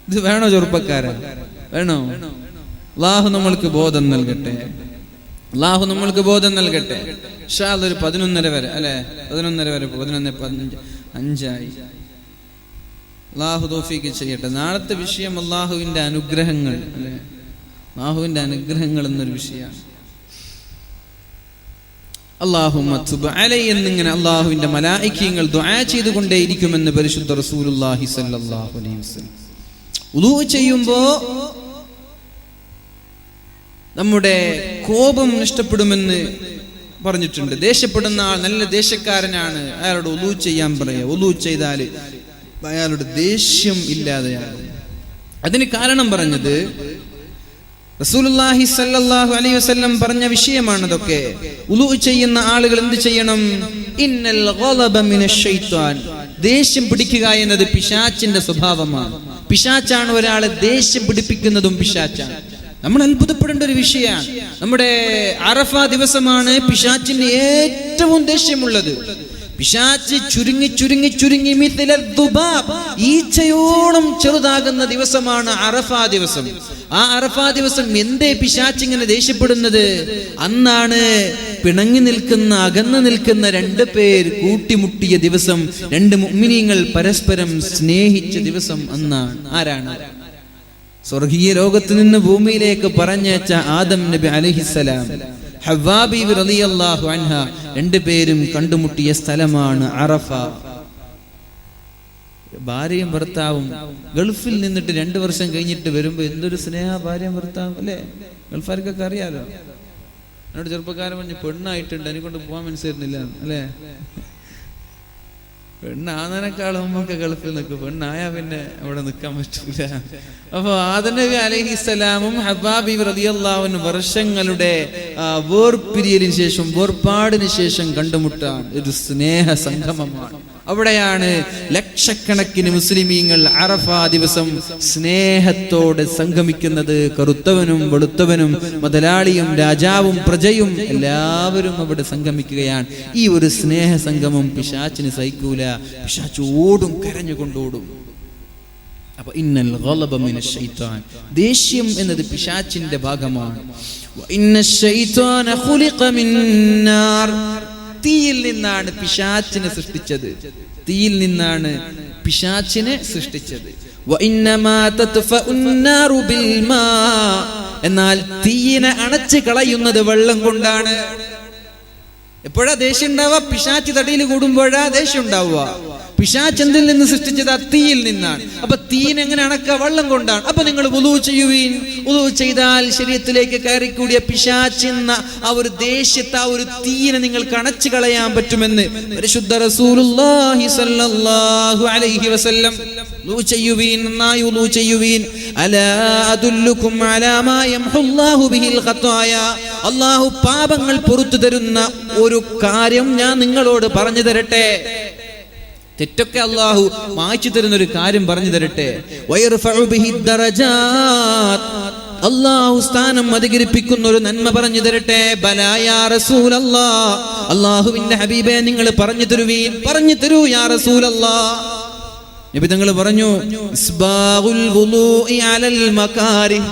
ഇത് വേണോ ചെറുപ്പക്കാരാ? വേണോ? അല്ലാഹു നമ്മൾക്ക് ബോധം നൽകട്ടെ. അല്ലാഹു നമ്മൾക്ക് ബോധം നൽകട്ടെ. ഇൻഷാ അല്ലാഹ് ഒരു 11:30 വരെ, അല്ലെ 11:30 വരെ, 11:15 അല്ലാഹു തൗഫീഖ് ചെയ്യട്ടെ. നാളത്തെ വിഷയം അല്ലാഹുവിന്റെ അനുഗ്രഹങ്ങൾ, അല്ലെ, അല്ലാഹുവിന്റെ അനുഗ്രഹങ്ങൾ എന്നൊരു വിഷയമാണ്. അല്ലാഹുമ്മ തുബ് അലൈഹി എന്നിങ്ങനെ അല്ലാഹുവിന്റെ മലായികകൾ ദുആ ചെയ്തുകൊണ്ടേയിരിക്കുമെന്ന് പരിശുദ്ധ റസൂലുള്ളാഹി സ്വല്ലല്ലാഹു അലൈഹി വസല്ലം. വുളൂ ചെയ്യുമ്പോ നമ്മുടെ കോപം നഷ്ടപ്പെടുമെന്ന് പറഞ്ഞിട്ടുണ്ട്. ദേഷ്യപ്പെടുന്ന ആൾ നല്ല ദേഷ്യക്കാരനാണ്, അയാളോട് വുളൂ ചെയ്യാൻ പറയുക. വുളൂ ചെയ്താൽ അയാളുടെ ദേഷ്യം ഇല്ലാതെയാകും. അതിന് കാരണം പറഞ്ഞത് റസൂലുള്ളാഹി സ്വല്ലല്ലാഹു അലൈഹി വസല്ലം പറഞ്ഞ വിഷയമാണതൊക്കെ. വുളൂ ചെയ്യുന്ന ആളുകൾ എന്ത് ചെയ്യണം? ഇന്നൽ ഗളബ മിനശ് ശൈത്വാൻ, ദേഷ്യം പിടിക്കുക എന്നത് പിശാച്ചിന്റെ സ്വഭാവമാണ്. പിശാച്ചാണ് ഒരാളെ ദേഷ്യം പിടിപ്പിക്കുന്നതും പിശാച്ചാണ്. നമ്മൾ അത്ഭുതപ്പെടേണ്ട ഒരു വിഷയമാണ്. നമ്മുടെ അറഫ ദിവസമാണ് പിശാച്ചിന് ഏറ്റവും ദേഷ്യമുള്ളത്. പിശാച്ച് ചുരുങ്ങി ചുരുങ്ങി ചുരുങ്ങി ഈച്ചയോളം ചെറുതാകുന്ന ദിവസമാണ് അറഫാ ദിവസം. ആ അറഫാ ദിവസം എന്തേ പിശാച്ച് ഇങ്ങനെ ദേഷ്യപ്പെടുന്നത്? അന്നാണ് പിണങ്ങി നിൽക്കുന്ന, അകന്നു നിൽക്കുന്ന 2 പേർ കൂട്ടിമുട്ടിയ ദിവസം, 2 മുഅ്മിനീങ്ങൾ പരസ്പരം സ്നേഹിച്ച ദിവസം അന്നാണ്. ആരാണ്? സ്വർഗീയ ലോകത്ത് നിന്ന് ഭൂമിയിലേക്ക് പറഞ്ഞയച്ച ആദം നബി അലൈഹിസ്സലാം, ഹവ്വാ ബീവി റളിയല്ലാഹു അൻഹ, 2 പേരും കണ്ടുമുട്ടിയ സ്ഥലമാണ് അറഫ. ഭാര്യയും ഭർത്താവും ഗൾഫിൽ നിന്നിട്ട് 2 വർഷം കഴിഞ്ഞിട്ട് വരുമ്പോ എന്തൊരു സ്നേഹ ഭാര്യയും ഭർത്താവും അല്ലേ? ഗൾഫാർക്കൊക്കെ അറിയാലോ. എന്നോട് ചെറുപ്പക്കാരൻ പറഞ്ഞ് പെണ്ണായിട്ടുണ്ട്, എനിക്കൊണ്ട് പോകാൻ മനസ്സിലായിരുന്നില്ല അല്ലേ? പെണ്ണാന്നതിനേക്കാളും മുമ്പൊക്കെ ഗൾഫിൽ നിൽക്കും, പെണ്ണായാ പിന്നെ അവിടെ നിൽക്കാൻ പറ്റൂല. അപ്പൊ ആദം നബി അലൈഹിസ്സലാമും ഹവ്വാ ബീവി റളിയല്ലാഹു അൻഹ വർഷങ്ങളുടെ വേർപിരിയലിന് ശേഷം, വേർപാടിന് ശേഷം കണ്ടുമുട്ടാൻ ഒരു സ്നേഹ സംഗമമാണ്. അവിടെയാണ് ലക്ഷക്കണക്കിന് മുസ്ലിമീങ്ങൾ അറഫാ ദിവസം സ്നേഹത്തോടെ സംഗമിക്കുന്നത്. കറുത്തവനും വെളുത്തവനും, മുതലാളിയും രാജാവും പ്രജയും എല്ലാവരും അവിടെ സംഗമിക്കുകയാണ്. ഈ ഒരു സ്നേഹ സംഗമം പിശാച്ചിന് സഹിക്കൂല. പിശാച്ച് ഓടും, കരഞ്ഞുകൊണ്ടോടും. അപ്പൊ ഇന്നൽ ഗളബ മിനശ് ശൈത്താൻ, ദേഷ്യം എന്നത് പിശാച്ചിന്റെ ഭാഗമാണ്. വഇന്നശ് ശൈത്താന ഖുലിഖ മിൻ നാർ, തീയിൽ നിന്നാണ് പിശാച്ചിനെ സൃഷ്ടിച്ചത്. തീയിൽ നിന്നാണ് പിശാച്ചിനെ സൃഷ്ടിച്ചത്. വഇന്നമാ തത്ഫഉൻ നാറു ബിൽ മാ, എന്നാൽ തീയിനെ അണച്ചു കളയുന്നത് വെള്ളം കൊണ്ടാണ്. എപ്പോഴാ ദേഷ്യം ഉണ്ടാവുക? പിശാച്ച് തടിയിൽ കൂടുമ്പോഴാ ദേഷ്യം ഉണ്ടാവുക. പിശാച്ച് എന്തിൽ നിന്ന് സൃഷ്ടിച്ചത്? തീയിൽ നിന്നാണ്. അപ്പൊ തീയിനെ എങ്ങനെ അണക്കുക? വെള്ളം കൊണ്ടാണ്. അപ്പൊ നിങ്ങൾ വുളൂ ചെയ്യുവീൻ. വുളൂ ചെയ്താൽ ശരീരത്തിലേക്ക് കയറിക്കൂടിയ പിശാച്ച് എന്ന ആ ഒരു ദേഷ്യത്തെ, ആ ഒരു തീയിനെ നിങ്ങൾക്ക് അണച്ചു കളയാൻ പറ്റുമെന്ന് പരിശുദ്ധ റസൂലുള്ളാഹി സ്വല്ലല്ലാഹു അലൈഹി വസല്ലം. വുളൂ ചെയ്യുവീൻ, നന്നായി വുളൂ ചെയ്യുവീൻ. അലാ അദുല്ലുകും അലാ മാ യംഹുല്ലാഹു ബിഹിൽ ഖതായ, അല്ലാഹു പാപങ്ങൾ പുറത്തു തരുന്ന ഒരു കാര്യം ഞാൻ നിങ്ങളോട് പറഞ്ഞു തരട്ടെ. തെറ്റൊക്കെ അല്ലാഹു മായ്ച്ചു തരുന്ന ഒരു കാര്യം പറഞ്ഞു തരട്ടെ. വയർഫഉ ബിഹി ദറജാത്ത്, അല്ലാഹു സ്ഥാനം അധികരിപ്പിക്കുന്ന ഒരു നന്മ പറഞ്ഞു തരട്ടെ. ബലാ യാ റസൂലല്ലാഹ്, അല്ലാഹുവിന്റെ ഹബീബേ നിങ്ങൾ പറഞ്ഞു തരുവീൻ. പറഞ്ഞു തരൂ യാ റസൂലല്ലാഹ്. നബി തങ്ങൾ പറഞ്ഞു, ഇസ്ബാഗുൽ വുളൂഇ അലൽ മകാരിഹ്,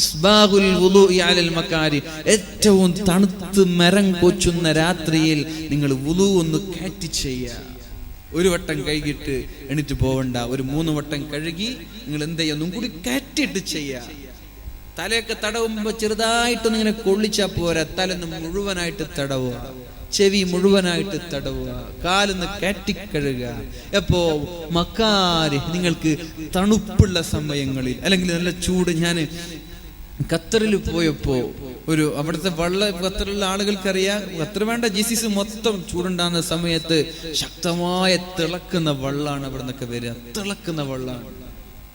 ഇസ്ബാഗുൽ വുളൂഇ അലൽ മകാരിഹ്, ഏറ്റവും തണുത്ത് മരം കൊച്ചുന്ന രാത്രിയിൽ നിങ്ങൾ വുളൂ ഒന്ന് കയറ്റി ചെയ്യുക. ഒരു വട്ടം കഴുകിയിട്ട് എണീറ്റ് പോവണ്ട. ഒരു 3 വട്ടം കഴുകി നിങ്ങൾ എന്ത് ചെയ്യുക? ഒന്നും കൂടി കയറ്റിയിട്ട് ചെയ്യുക. തലയൊക്കെ തടവുമ്പോ ചെറുതായിട്ടൊന്നും ഇങ്ങനെ കൊള്ളിച്ചാ പോരാ, തലൊന്ന് മുഴുവനായിട്ട് തടവുക, ചെവി മുഴുവനായിട്ട് തടവുക, കാലൊന്ന് കയറ്റിക്കഴുകുക. എപ്പോ? മക്കാരി, നിങ്ങൾക്ക് തണുപ്പുള്ള സമയങ്ങളിൽ, അല്ലെങ്കിൽ നല്ല ചൂട്. ഞാൻ ഖത്തറിൽ പോയപ്പോ ഒരു അവിടുത്തെ ഖത്തറിലുള്ള ആളുകൾക്കറിയാം, ഖത്തർ വേണ്ട GCC മൊത്തം ചൂടുണ്ടാകുന്ന സമയത്ത് ശക്തമായ തിളക്കുന്ന വെള്ളമാണ് അവിടെ നിന്നൊക്കെ വരിക. തിളക്കുന്ന വെള്ളമാണ്.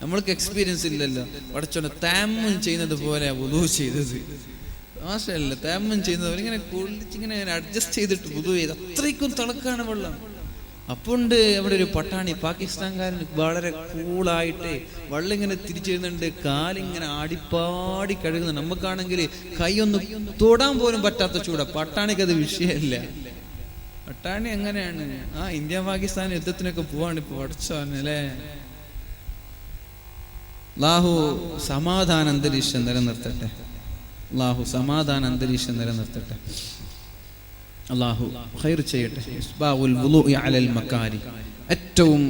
നമ്മൾക്ക് എക്സ്പീരിയൻസ് ഇല്ലല്ലോ. പടച്ചോനെ തയമ്മും ചെയ്യുന്നത് പോലെ വുളൂ ചെയ്തത്. മാഷല്ല, തയമ്മും ചെയ്യുന്നത് പോലെ ഇങ്ങനെ കുളിച്ചിങ്ങനെ അഡ്ജസ്റ്റ് ചെയ്തിട്ട് വുളൂ ചെയ്ത്, അത്രയ്ക്കും തിളക്കാണ് വെള്ളം. അപ്പോണ്ട് അവിടെ ഒരു പട്ടാണി പാകിസ്ഥാൻകാരൻ വളരെ കൂളായിട്ട് വെള്ളം ഇങ്ങനെ തിരിച്ചെഴുന്നുണ്ട്, കാലിങ്ങനെ ആടിപ്പാടി കഴുകുന്നുണ്ട്. നമുക്കാണെങ്കിൽ കൈയൊന്ന് തൊടാൻ പോലും പറ്റാത്ത ചൂടാ. പട്ടാണിക്ക് അത് വിഷയമല്ല. പട്ടാണി എങ്ങനെയാണ്? ഇന്ത്യ പാകിസ്ഥാൻ യുദ്ധത്തിനൊക്കെ പോവാണ് ഇപ്പൊ. പഠിച്ചോന്നല്ലേ. അല്ലാഹു സമാധാന അന്തരീക്ഷം നിലനിർത്തട്ടെ. അല്ലാഹു സമാധാന അന്തരീക്ഷം നിലനിർത്തട്ടെ. അല്ലാഹു ഖൈർ ചെയ്യട്ടെ. ഇസ്ബാഉൽ വുളൂഇ അലൽ മകാരി, ഏറ്റവും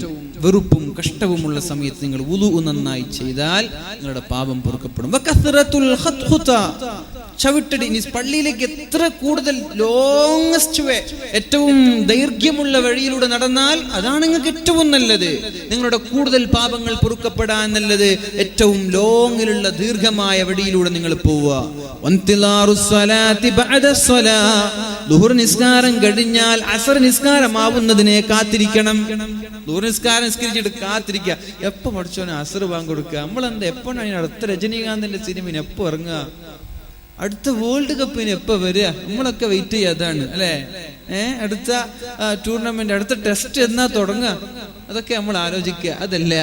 വെറുപ്പും കഷ്ടവുമുള്ള സമയത്ത് നിങ്ങൾ വുളൂ നന്നായി ചെയ്താൽ നിങ്ങളുടെ പാപം പൊറുക്കപ്പെടും. വകസ്റത്തുൽ ഖത്ഖുത, ചവിട്ടടി. പള്ളിയിലേക്ക് എത്ര കൂടുതൽ ലോങ്സ്റ്റ് വേ, ഏറ്റവും ദൈർഘ്യമുള്ള വഴിയിലൂടെ നടന്നാൽ അതാണ് നിങ്ങൾക്ക് ഏറ്റവും നല്ലത്. നിങ്ങളുടെ കൂടുതൽ പാപങ്ങൾ പൊറുക്കപ്പെടാൻ നല്ലത് ഏറ്റവും ലോങ്ങിലുള്ള ദീർഘമായ വഴിയിലൂടെ നിങ്ങൾ പോവുക. ളുഹർ നിസ്കാരം കഴിഞ്ഞാൽ അസർ നിസ്കാരമാവുന്നതിനെ കാത്തിരിക്കണം. ളുഹർ നിസ്കാരം നിസ്കരിച്ചിട്ട് കാത്തിരിക്കുക. എപ്പോ പഠിച്ചോനെ അസർ ബാങ്ക് കൊടുക്കുക? നമ്മളെന്താ എപ്പോഴാണ് അടുത്ത രജനീകാന്തിന്റെ സിനിമ എപ്പോ ഇറങ്ങുക? അടുത്ത വേൾഡ് കപ്പിന് എപ്പോ വരിക? നമ്മളൊക്കെ വെയിറ്റ് ചെയ്യുക. അതാണ് അല്ലെ? അടുത്ത ടൂർണമെന്റ്, അടുത്ത ടെസ്റ്റ് എന്നാ തുടങ്ങുക? അതൊക്കെ നമ്മൾ ആലോചിക്കുക. അതല്ല,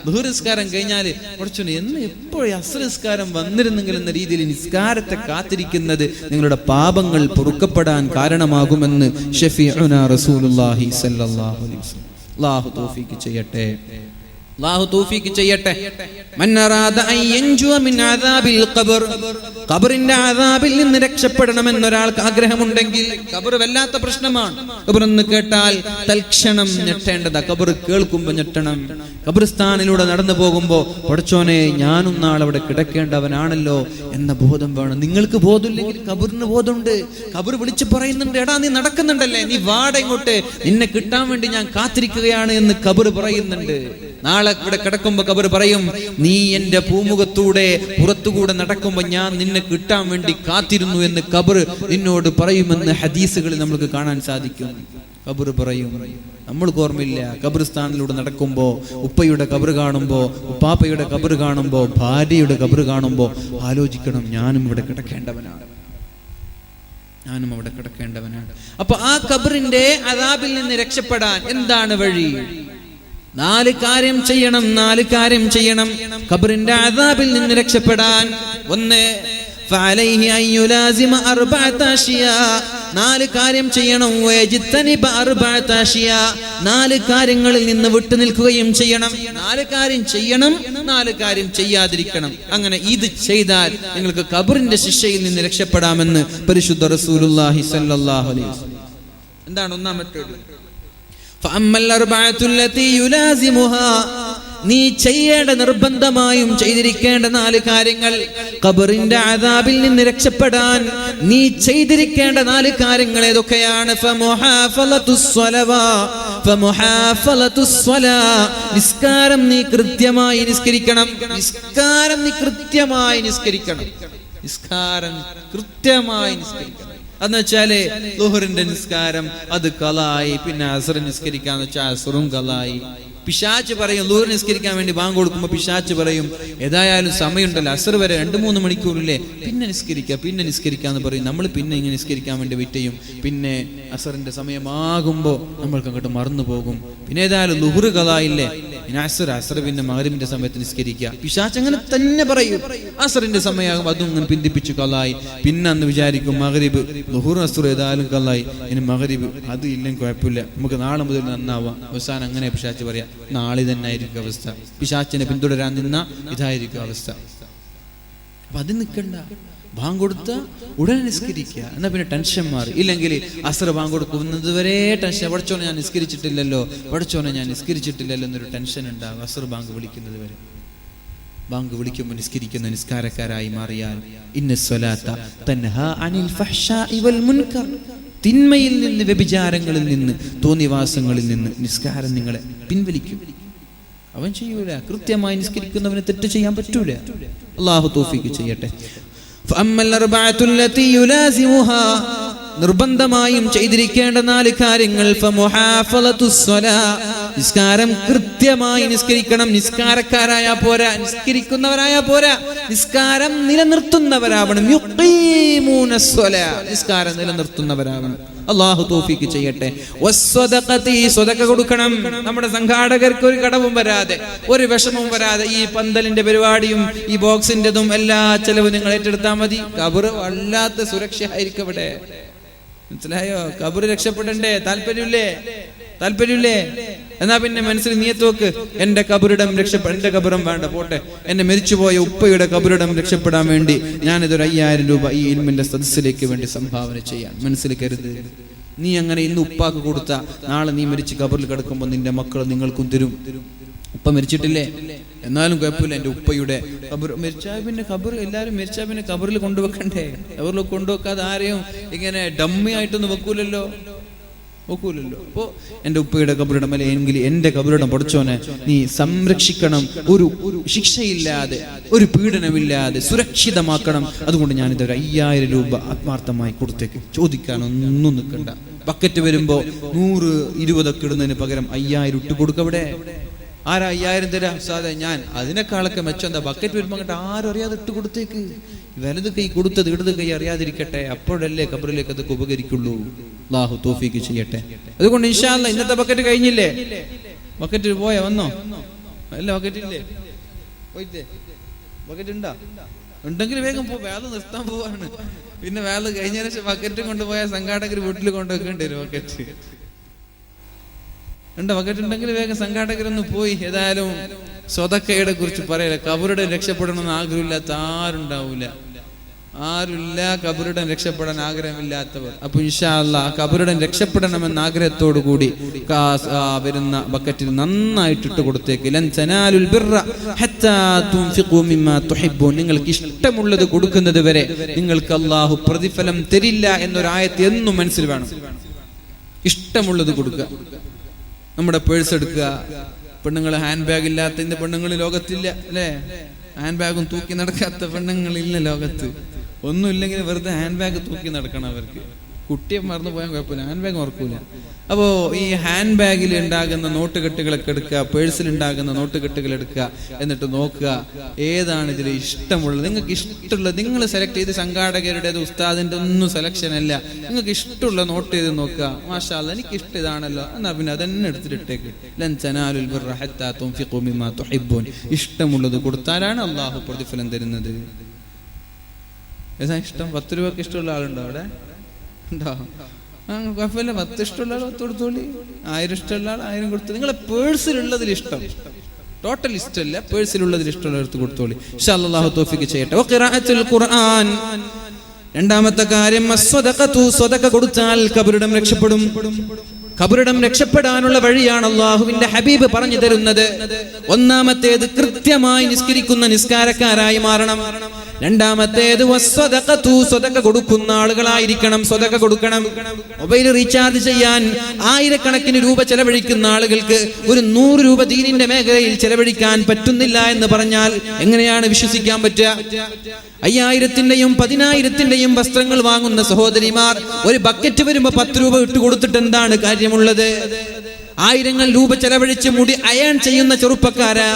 ദുഹർ നിസ്കാരം കഴിഞ്ഞാല് കുറച്ചുകൂടി എന്ന് എപ്പോഴും അസ്ർ നിസ്കാരം വന്നിരുന്നെങ്കിൽ എന്ന രീതിയിൽ നിസ്കാരത്തെ കാത്തിരിക്കുന്നത് നിങ്ങളുടെ പാപങ്ങൾ പൊറുക്കപ്പെടാൻ കാരണമാകുമെന്ന് ഷഫീഉനാ റസൂലുള്ളാഹി സ്വല്ലല്ലാഹു അലൈഹി വസല്ലം. അല്ലാഹു തൗഫീഖ് ചെയ്യട്ടെ, അല്ലാഹു തൗഫീഖ് ചെയ്യട്ടെ. മൻ അറാദ അൻ യൻജുവ മിൻ അദാബിൽ ഖബർ, ഖബറിന്റെ അദാബിൽ നിന്ന് രക്ഷപ്പെടണമെന്ന് ഒരാൾക്ക് ആഗ്രഹമുണ്ടെങ്കിൽ, ഖബർ വല്ലാത്ത പ്രശ്നമാണ്. ഖബർ എന്ന് കേട്ടാൽ തൽക്ഷണം ഞെട്ടേണ്ടതാ. ഖബർ കേൾക്കുമ്പോൾ ഞെട്ടണം. ഖബർസ്ഥാനിലൂടെ നടന്നു പോകുമ്പോൾ പടച്ചോനെ ഞാനും നാളെ അവിടെ കിടക്കേണ്ടവനാണല്ലോ എന്ന ബോധം വേണം. നിങ്ങൾക്ക് ബോധമില്ലെങ്കിൽ ഖബറിന് ബോധമുണ്ട്. ഖബർ വിളിച്ചു പറയുന്നുണ്ട്, എടാ നീ നടക്കുന്നുണ്ടല്ലേ, നീ വാട ഇങ്ങോട്ട്, നിന്നെ കിട്ടാൻ വേണ്ടി ഞാൻ കാത്തിരിക്കുകയാണ് എന്ന് ഖബർ പറയുന്നുണ്ട്. നാളെ ഇവിടെ കിടക്കുമ്പോ ഖബർ പറയും, നീ എന്റെ പൂമുഖത്തൂടെ പുറത്തുകൂടെ നടക്കുമ്പോ ഞാൻ നിന്നെ കിട്ടാൻ വേണ്ടി കാത്തിരുന്നു എന്ന് ഖബർ നിന്നോട് പറയുമെന്ന് ഹദീസുകളിൽ നമുക്ക് കാണാൻ സാധിക്കും. ഖബർ പറയും. നമ്മൾക്ക് ഓർമ്മയില്ല, ഖബർസ്ഥാനിലൂടെ നടക്കുമ്പോ, ഉപ്പയുടെ ഖബർ കാണുമ്പോ, ഉപ്പാപ്പയുടെ ഖബർ കാണുമ്പോ, ഭാര്യയുടെ ഖബർ കാണുമ്പോ ആലോചിക്കണം, ഞാനും ഇവിടെ കിടക്കേണ്ടവനാണ്, ഞാനും അവിടെ കിടക്കേണ്ടവനാണ്. അപ്പൊ ആ ഖബറിന്റെ അദാബിൽ നിന്ന് രക്ഷപ്പെടാൻ എന്താണ് വഴി? 4 കാര്യം ചെയ്യണം, 4 കാര്യം ചെയ്യണം ഖബറിന്റെ അദാബിൽ നിന്ന് രക്ഷപ്പെടാൻ. 1, ഫഅലൈഹി അൻ യുലാസിമ 4 അഷ്യാ, 4 കാര്യം ചെയ്യണം. വയജ്തനിബ 4 അഷ്യാ, 4 കാര്യങ്ങളിൽ നിന്ന് വിട്ടു നിൽക്കുകയും ചെയ്യണം. 4 കാര്യം ചെയ്യണം, 4 കാര്യം ചെയ്യാതിരിക്കണം. അങ്ങനെ ഇത് ചെയ്താൽ നിങ്ങൾക്ക് ഖബറിന്റെ ശിക്ഷയിൽ നിന്ന് രക്ഷപ്പെടാമെന്ന് പരിശുദ്ധ റസൂലുള്ളാഹി സ്വല്ലല്ലാഹു അലൈഹി വസല്ലം. എന്താണ് ഒന്നാമത്തേത്? നീ ചെയ്യേണ്ട, നിർബന്ധമായും ചെയ്തിരിക്കേണ്ട 4 കാര്യങ്ങൾ, ഖബറിന്റെ അദാബിൽ നിന്ന് രക്ഷപ്പെടാൻ നീ ചെയ്തിരിക്കേണ്ട 4 കാര്യങ്ങൾ ഏതൊക്കെയാണ്? നിസ്കാരം നീ കൃത്യമായി നിസ്കരിക്കണം. നിസ്കാരം നീ കൃത്യമായി നിസ്കരിക്കണം. നിസ്കാരം കൃത്യമായി നിസ്കരിക്കണം. എന്ന് വെച്ചാല് ളുഹറിന്റെ നിസ്കാരം അത് ഖളായി, പിന്നെ അസ്ർ നിസ്കരിക്കാന്ന് വെച്ചാൽ അസ്റും ഖളായി. പിശാച് പറയും, ളുഹർ നിസ്കരിക്കാൻ വേണ്ടി ബാങ്ക് കൊടുക്കുമ്പോ പിശാച് പറയും, ഏതായാലും സമയമുണ്ടല്ലോ, അസ്ർ വരെ 2-3 മണിക്കൂറില്ലേ, പിന്നെ നിസ്കരിക്കാന്ന് പറയും. നമ്മൾ പിന്നെ ഇങ്ങനെ നിസ്കരിക്കാൻ വേണ്ടി വെയിറ്റ് ചെയ്യും. പിന്നെ അസ്റിന്റെ സമയമാകുമ്പോ നമ്മൾക്ക് അങ്ങോട്ട് മറന്നു പോകും. പിന്നെ ഏതായാലും ളുഹർ ഖളായില്ലേ, പിന്നെ അസ്ർ പിന്നെ മഗ്രിബിന്റെ സമയത്ത് നിസ്കരിക്കുക. പിശാച് അങ്ങനെ തന്നെ പറയും. അസ്റിന്റെ സമയമാകും അതും ഇങ്ങനെ പിന്തിപ്പിച്ചു ഖളായി. പിന്നെ അന്ന് വിചാരിക്കും മഗ്രിബ്, ളുഹർ അസ്ർ ഏതായാലും ഖളായി, ഇനി മഗ്രിബ് അത് ഇല്ലെങ്കിൽ കുഴപ്പമില്ല, നമുക്ക് നാളെ മുതൽ നന്നാവാം. അവസാനം അങ്ങനെ പിശാച് പറയാ, നാളെ തന്നെ ആയിരിക്കും അവസ്ഥ. പിശാചിനെ പിന്തുടരാൻ നിന്ന ഇതായിരിക്കും അവസ്ഥ. അപ്പൊ അത് നിൽക്കണ്ട. ബാങ്ക് കൊടുത്ത ഉടനെ നിസ്കരിക്കുക, എന്നാ പിന്നെ ടെൻഷൻ മാറി. ഇല്ലെങ്കിൽ അസ്ർ ബാങ്ക് കൊടുക്കുന്നത് വരെ ടെൻഷൻ, പഠിച്ചോനെ ഞാൻ നിസ്കരിച്ചിട്ടില്ലല്ലോ എന്നൊരു ടെൻഷൻ ഉണ്ടാകും. അസ്ർ ബാങ്ക് വിളിക്കുന്നത് വരെ. ബാങ്ക് വിളിക്കുമ്പോൾ നിസ്കരിക്കുന്ന നിസ്കാരക്കാരായി മാറിയാൽ, ഇന്ന സ്വലാത്ത തൻഹാ അനിൽ ഫഹ്ശാഇ വൽ മുൻകർ, തിന്മയിൽ നിന്ന്, വ്യഭിചാരങ്ങളിൽ നിന്ന്, തോന്നിവാസങ്ങളിൽ നിന്ന് നിസ്കാരം നിങ്ങളെ പിൻവലിക്കും. അവൻ ചെയ്യൂല. കൃത്യമായി നിസ്കരിക്കുന്നവന് തെറ്റ് ചെയ്യാൻ പറ്റൂല. അല്ലാഹു തൗഫീഖ് ചെയ്യട്ടെ. നിർബന്ധമായും ചെയ്തിരിക്കേണ്ട 4 കാര്യങ്ങൾ. നിസ്കാരം കൃത്യമായി നിസ്കരിക്കണം. നിസ്കാരക്കാരായ പോരാ, നിസ്കരിക്കുന്നവരായ പോരാ, നിസ്കാരം നിലനിർത്തുന്നവരാവണം. നിസ്കാരം നിലനിർത്തുന്നവരാവണം. അല്ലാഹു തൗഫീഖ് ചെയ്യട്ടെ. സ്വതക്ക കൊടുക്കണം. നമ്മുടെ സംഘാടകർക്ക് ഒരു കടവും വരാതെ, ഒരു വിഷമവും വരാതെ, ഈ പന്തലിന്റെ പരിപാടിയും ഈ ബോക്സിന്റെതും എല്ലാ ചെലവും നിങ്ങൾ ഏറ്റെടുത്താൽ മതി. ഖബർ വല്ലാത്ത സുരക്ഷയായിരിക്കും ഇവിടെ. മനസ്സിലായോ? ഖബർ രക്ഷപ്പെടണ്ടേ? താല്പര്യമില്ലേ? എന്നാ പിന്നെ മനസ്സിൽ നിയത്ത് വെക്ക്, എന്റെ ഖബറിടം എന്റെ ഖബറും വേണ്ട, പോട്ടെ, എന്നെ മരിച്ചുപോയ ഉപ്പയുടെ ഖബറിടം രക്ഷപ്പെടാൻ വേണ്ടി ഞാനിതൊരു 5000 രൂപ ഈ ഇൽമിന്റെ സദസ്സിലേക്ക് വേണ്ടി സംഭാവന ചെയ്യാൻ മനസ്സിൽ കരുത്. നീ അങ്ങനെ ഇന്ന് ഉപ്പാക്ക് കൊടുത്ത, നാളെ നീ മരിച്ച് ഖബറിൽ കിടക്കുമ്പോൾ നിന്റെ മക്കൾ നിങ്ങൾക്കും തരും. ഉപ്പ മരിച്ചിട്ടില്ലേ, എന്നാലും കുഴപ്പമില്ല, എന്റെ ഉപ്പയുടെ ഖബർ മരിച്ചാൽ പിന്നെ ഖബർ, എല്ലാവരും മരിച്ചാൽ പിന്നെ ഖബറിൽ കൊണ്ടുവെക്കണ്ടേ? ഖബറിൽ കൊണ്ടുവെക്കാതെ ആരെയും ഇങ്ങനെ ഡമ്മി ആയിട്ടൊന്നും വെക്കൂലല്ലോ. അപ്പോ എന്റെ ഉപ്പയുടെ ഖബറിടം അല്ലെങ്കിൽ എന്റെ ഖബറിടം പഠിച്ചോനെ നീ സംരക്ഷിക്കണം. ഒരു ശിക്ഷയില്ലാതെ, ഒരു പീഡനമില്ലാതെ സുരക്ഷിതമാക്കണം. അതുകൊണ്ട് ഞാനിതൊരു 5000 രൂപ ആത്മാർത്ഥമായി കൊടുത്തേക്ക്. ചോദിക്കാനൊന്നും നിൽക്കണ്ട. ബക്കറ്റ് വരുമ്പോ 100, 20 ഒക്കെ ഇടുന്നതിന് പകരം 5000 ഇട്ട് കൊടുക്കവിടെ. ആരാ 5000 തരാ? സാധേ ഞാൻ. അതിനേക്കാളൊക്കെ മെച്ചം എന്താ? ബക്കറ്റ് വരുമ്പോ അങ്ങോട്ട് ആരും അറിയാതെ ഇട്ട് കൊടുത്തേക്ക്. വലത് കൈ കൊടുത്തത് ഇടത് കൈ അറിയാതിരിക്കട്ടെ, അപ്പോഴല്ലേ ഖബറിലേക്ക് അതൊക്കെ ഉപകരിക്കുള്ളൂ. അല്ലാഹു തൗഫീഖ് ചെയ്യട്ടെ. അതുകൊണ്ട് ഇൻഷാ അല്ലാഹ് ഇന്നത്തെ ബക്കറ്റ് കഴിഞ്ഞില്ലേ? ബക്കറ്റ് പോയാ വന്നോ? അല്ല ബക്കറ്റ് ഇല്ലേ? പോയില്ലേ? ബക്കറ്റ് ഉണ്ടാ? ഉണ്ടെങ്കിൽ വേഗം പോ, വേല നിർത്താൻ പോവാണ്. പിന്നെ വേല കഴിഞ്ഞതിന് ശേഷം ബക്കറ്റ് കൊണ്ടുപോയാൽ സംഘാടകർ വീട്ടിൽ കൊണ്ടുവെക്കേണ്ടി വരും. ബക്കറ്റ് ഉണ്ട്, ബക്കറ്റ് ഉണ്ടെങ്കിൽ വേഗം സംഘാടകരൊന്ന് പോയി. ഏതായാലും സ്വതക്കയുടെ കുറിച്ച് പറയല. ഖബറുടെ രക്ഷപ്പെടണമെന്ന് ആഗ്രഹമില്ലാത്ത ആരുണ്ടാവൂല, ആരുമില്ല. ഖബറുടെ രക്ഷപ്പെടാൻ ആഗ്രഹമില്ലാത്തവർ. അപ്പൊ ഇൻഷാ അല്ലാഹ് ഖബറുടെ രക്ഷപ്പെടണമെന്ന ആഗ്രഹത്തോടു കൂടി വരുന്ന ബക്കറ്റിൽ നന്നായിട്ടിട്ട് കൊടുത്തേക്ക്. ലൻ തനാലുൽ ബിർറ ഹത്താ തുൻഫിഖു മിമ്മാ തുഹിബ്ബൂൻ. നിങ്ങൾക്ക് ഇഷ്ടമുള്ളത് കൊടുക്കുന്നത് വരെ നിങ്ങൾക്ക് അല്ലാഹു പ്രതിഫലം തരില്ല എന്നൊരായത്ത് എന്നും മനസ്സിൽ വേണം. ഇഷ്ടമുള്ളത് കൊടുക്കുക. നമ്മുടെ പേഴ്സ് എടുക്കുക. പെണ്ണുങ്ങൾ ഹാൻഡ് ബാഗ് ഇല്ലാത്ത ഇന്ന് പെണ്ണുങ്ങൾ ലോകത്തില്ല അല്ലേ? ഹാൻഡ് ബാഗും തൂക്കി നടക്കാത്ത പെണ്ണുങ്ങളില്ല ലോകത്ത്. ഒന്നുമില്ലെങ്കിൽ വെറുതെ ഹാൻഡ് ബാഗ് തൂക്കി നടക്കണം അവർക്ക്. കുട്ടിയെ മറന്നു പോയാൽ കുഴപ്പമില്ല, ഹാൻഡ് ബാഗ് ഓർക്കൂല. അപ്പോ ഈ ഹാൻഡ് ബാഗിൽ ഉണ്ടാകുന്ന നോട്ടുകെട്ടുകളൊക്കെ എടുക്കുക, പേഴ്സിൽ ഉണ്ടാകുന്ന നോട്ടുകെട്ടുകൾ എടുക്കുക. എന്നിട്ട് നോക്കുക ഏതാണ് ഇതിൽ ഇഷ്ടമുള്ളത്. നിങ്ങൾക്ക് ഇഷ്ടമുള്ളത് നിങ്ങൾ സെലക്ട് ചെയ്ത്, സംഘാടകരുടേത് ഉസ്താദിന്റെ ഒന്നും സെലക്ഷൻ അല്ല. നിങ്ങൾക്ക് ഇഷ്ടമുള്ള നോട്ട് ചെയ്ത് നോക്കുക. മാഷാ അല്ലാഹ് എനിക്ക് ഇഷ്ടം ഇതാണല്ലോ, എന്നാ പിന്നെ അതന്നെ എടുത്തിട്ടേക്ക്. ലൻ തനാലുൽ ബിർറ ഹത്താ തുൻഫിഖു മിമ്മാ തുഹിബ്ബൂൻ. ഇഷ്ടമുള്ളത് കൊടുത്താലാണ് അല്ലാഹു പ്രതിഫലം തരുന്നത്. ഏതാ ഇഷ്ടം? 10 രൂപക്ക് ഇഷ്ടമുള്ള ആളുണ്ടോ അവിടെ? ഉണ്ടോ? കുഴപ്പമില്ല, 10 ഇഷ്ടമുള്ള ആൾ 10 കൊടുത്തോളി, 1000 ഇഷ്ടമുള്ള ആൾ 1000 കൊടുത്തു. നിങ്ങളെ പേഴ്സിലുള്ളതിൽ ഇഷ്ടം, ടോട്ടൽ ഇഷ്ടമല്ല, പേഴ്സിലുള്ളതിൽ ഇഷ്ടമുള്ളവർക്ക് കൊടുത്തോളി. ഇൻഷാ അല്ലാഹ് അല്ലാഹു തൗഫീഖ് ചെയ്യട്ടെ. വഖിറാഅത്തുൽ ഖുർആൻ. രണ്ടാമത്തെ കാര്യം അസ്സദഖതു. സദഖ കൊടുത്താൽ ഖബറിടം രക്ഷപ്പെടും. ഖബറിടം രക്ഷപ്പെടാനുള്ള വഴിയാണ് അല്ലാഹുവിന്റെ ഹബീബ് പറഞ്ഞു തരുന്നത്. ഒന്നാമത്തേത് കൃത്യമായി നിസ്കരിക്കുന്ന നിസ്കാരക്കാരായി മാറണം. രണ്ടാമത്തേത് വസ്സദഖതു. സദഖ കൊടുക്കുന്ന ആളുകളായിരിക്കണം. സദഖ കൊടുക്കണം. മൊബൈൽ റീചാർജ് ചെയ്യാൻ ആയിരക്കണക്കിന് രൂപ ചെലവഴിക്കുന്ന ആളുകൾക്ക് ഒരു 100 രൂപ ദീനിന്റെ മേഖലയിൽ ചെലവഴിക്കാൻ പറ്റുന്നില്ല എന്ന് പറഞ്ഞാൽ എങ്ങനെയാണ് വിശ്വസിക്കാൻ പറ്റുക? 5000-ന്റെയും 10,000-ന്റെയും വസ്ത്രങ്ങൾ വാങ്ങുന്ന സഹോദരിമാർ ഒരു ബക്കറ്റ് വരുമ്പോ 10 രൂപ ഇട്ട് കൊടുത്തിട്ട് എന്താണ് കാര്യമുള്ളത്? 1000 രൂപ ചെലവഴിച്ച് മുടി അയൺ ചെയ്യുന്ന ചെറുപ്പക്കാരാ,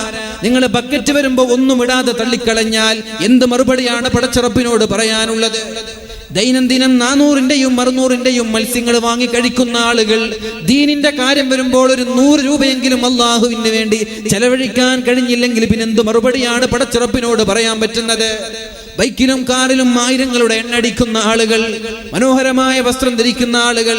നിങ്ങൾ ബക്കറ്റ് വരുമ്പോ ഒന്നും ഇടാതെ തള്ളിക്കളഞ്ഞാൽ എന്ത് മറുപടിയാണ് പടച്ചറപ്പിനോട് പറയാനുള്ളത്? ദൈനംദിനം 400-ന്റെയും 600-ന്റെയും മത്സ്യങ്ങൾ വാങ്ങി കഴിക്കുന്ന ആളുകൾ ദീനിന്റെ കാര്യം വരുമ്പോൾ ഒരു 100 രൂപയെങ്കിലും അല്ലാഹുവിന് വേണ്ടി ചെലവഴിക്കാൻ കഴിഞ്ഞില്ലെങ്കിൽ പിന്നെ എന്ത് മറുപടിയാണ് പടച്ചറപ്പിനോട് പറയാൻ പറ്റുന്നത്? ബൈക്കിലും കാറിലും 1000-ങ്ങളുടെ എണ്ണടിക്കുന്ന ആളുകൾ, മനോഹരമായ വസ്ത്രം ധരിക്കുന്ന ആളുകൾ,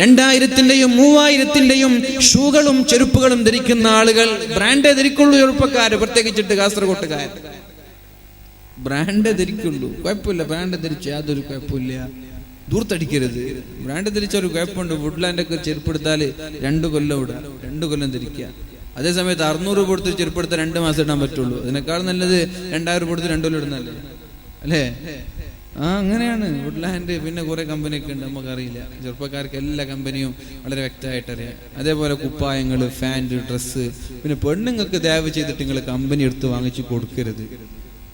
2000-ന്റെയും 3000-ന്റെയും ഷൂകളും ചെരുപ്പുകളും ധരിക്കുന്ന ആളുകൾ, ബ്രാൻഡേ ധരിക്കുള്ളൂ ചെറുപ്പക്കാര്, പ്രത്യേകിച്ചിട്ട് കാസർഗോട്ടുകാർ ബ്രാൻഡേ ധരിക്കുള്ളൂ. കുഴപ്പമില്ല, ബ്രാൻഡ് ധരിച്ച് യാതൊരു കുഴപ്പമില്ല, ദൂർത്തടിക്കരുത്. ബ്രാൻഡ് ധരിച്ച ഒരു കുഴപ്പമുണ്ട്. വുഡ്ലാൻഡൊക്കെ ചെരുപ്പെടുത്താൽ 2 കൊല്ലം ഇടുക, 2 കൊല്ലം ധരിക്കുക. അതേസമയത്ത് 600 രൂപ കൊടുത്ത് ചെരുപ്പെടുത്താൽ 2 മാസം ഇടാൻ പറ്റുള്ളൂ. അതിനേക്കാൾ നല്ലത് 2000 രൂപ കൊടുത്ത് 2 കൊല്ലം ഇടുന്നല്ലേ അല്ലേ? അങ്ങനെയാണ് വുഡ്ലാൻഡ്. പിന്നെ കുറെ കമ്പനിയൊക്കെ ഉണ്ട്, നമുക്കറിയില്ല. ചെറുപ്പക്കാർക്ക് എല്ലാ കമ്പനിയും വളരെ വ്യക്തമായിട്ട് അറിയാം. അതേപോലെ കുപ്പായങ്ങൾ, ഫാൻറ്, ഡ്രസ്സ്. പിന്നെ പെണ്ണുങ്ങൾക്ക് ദയവ് ചെയ്തിട്ട് നിങ്ങൾ കമ്പനി എടുത്ത് വാങ്ങിച്ച് കൊടുക്കരുത്.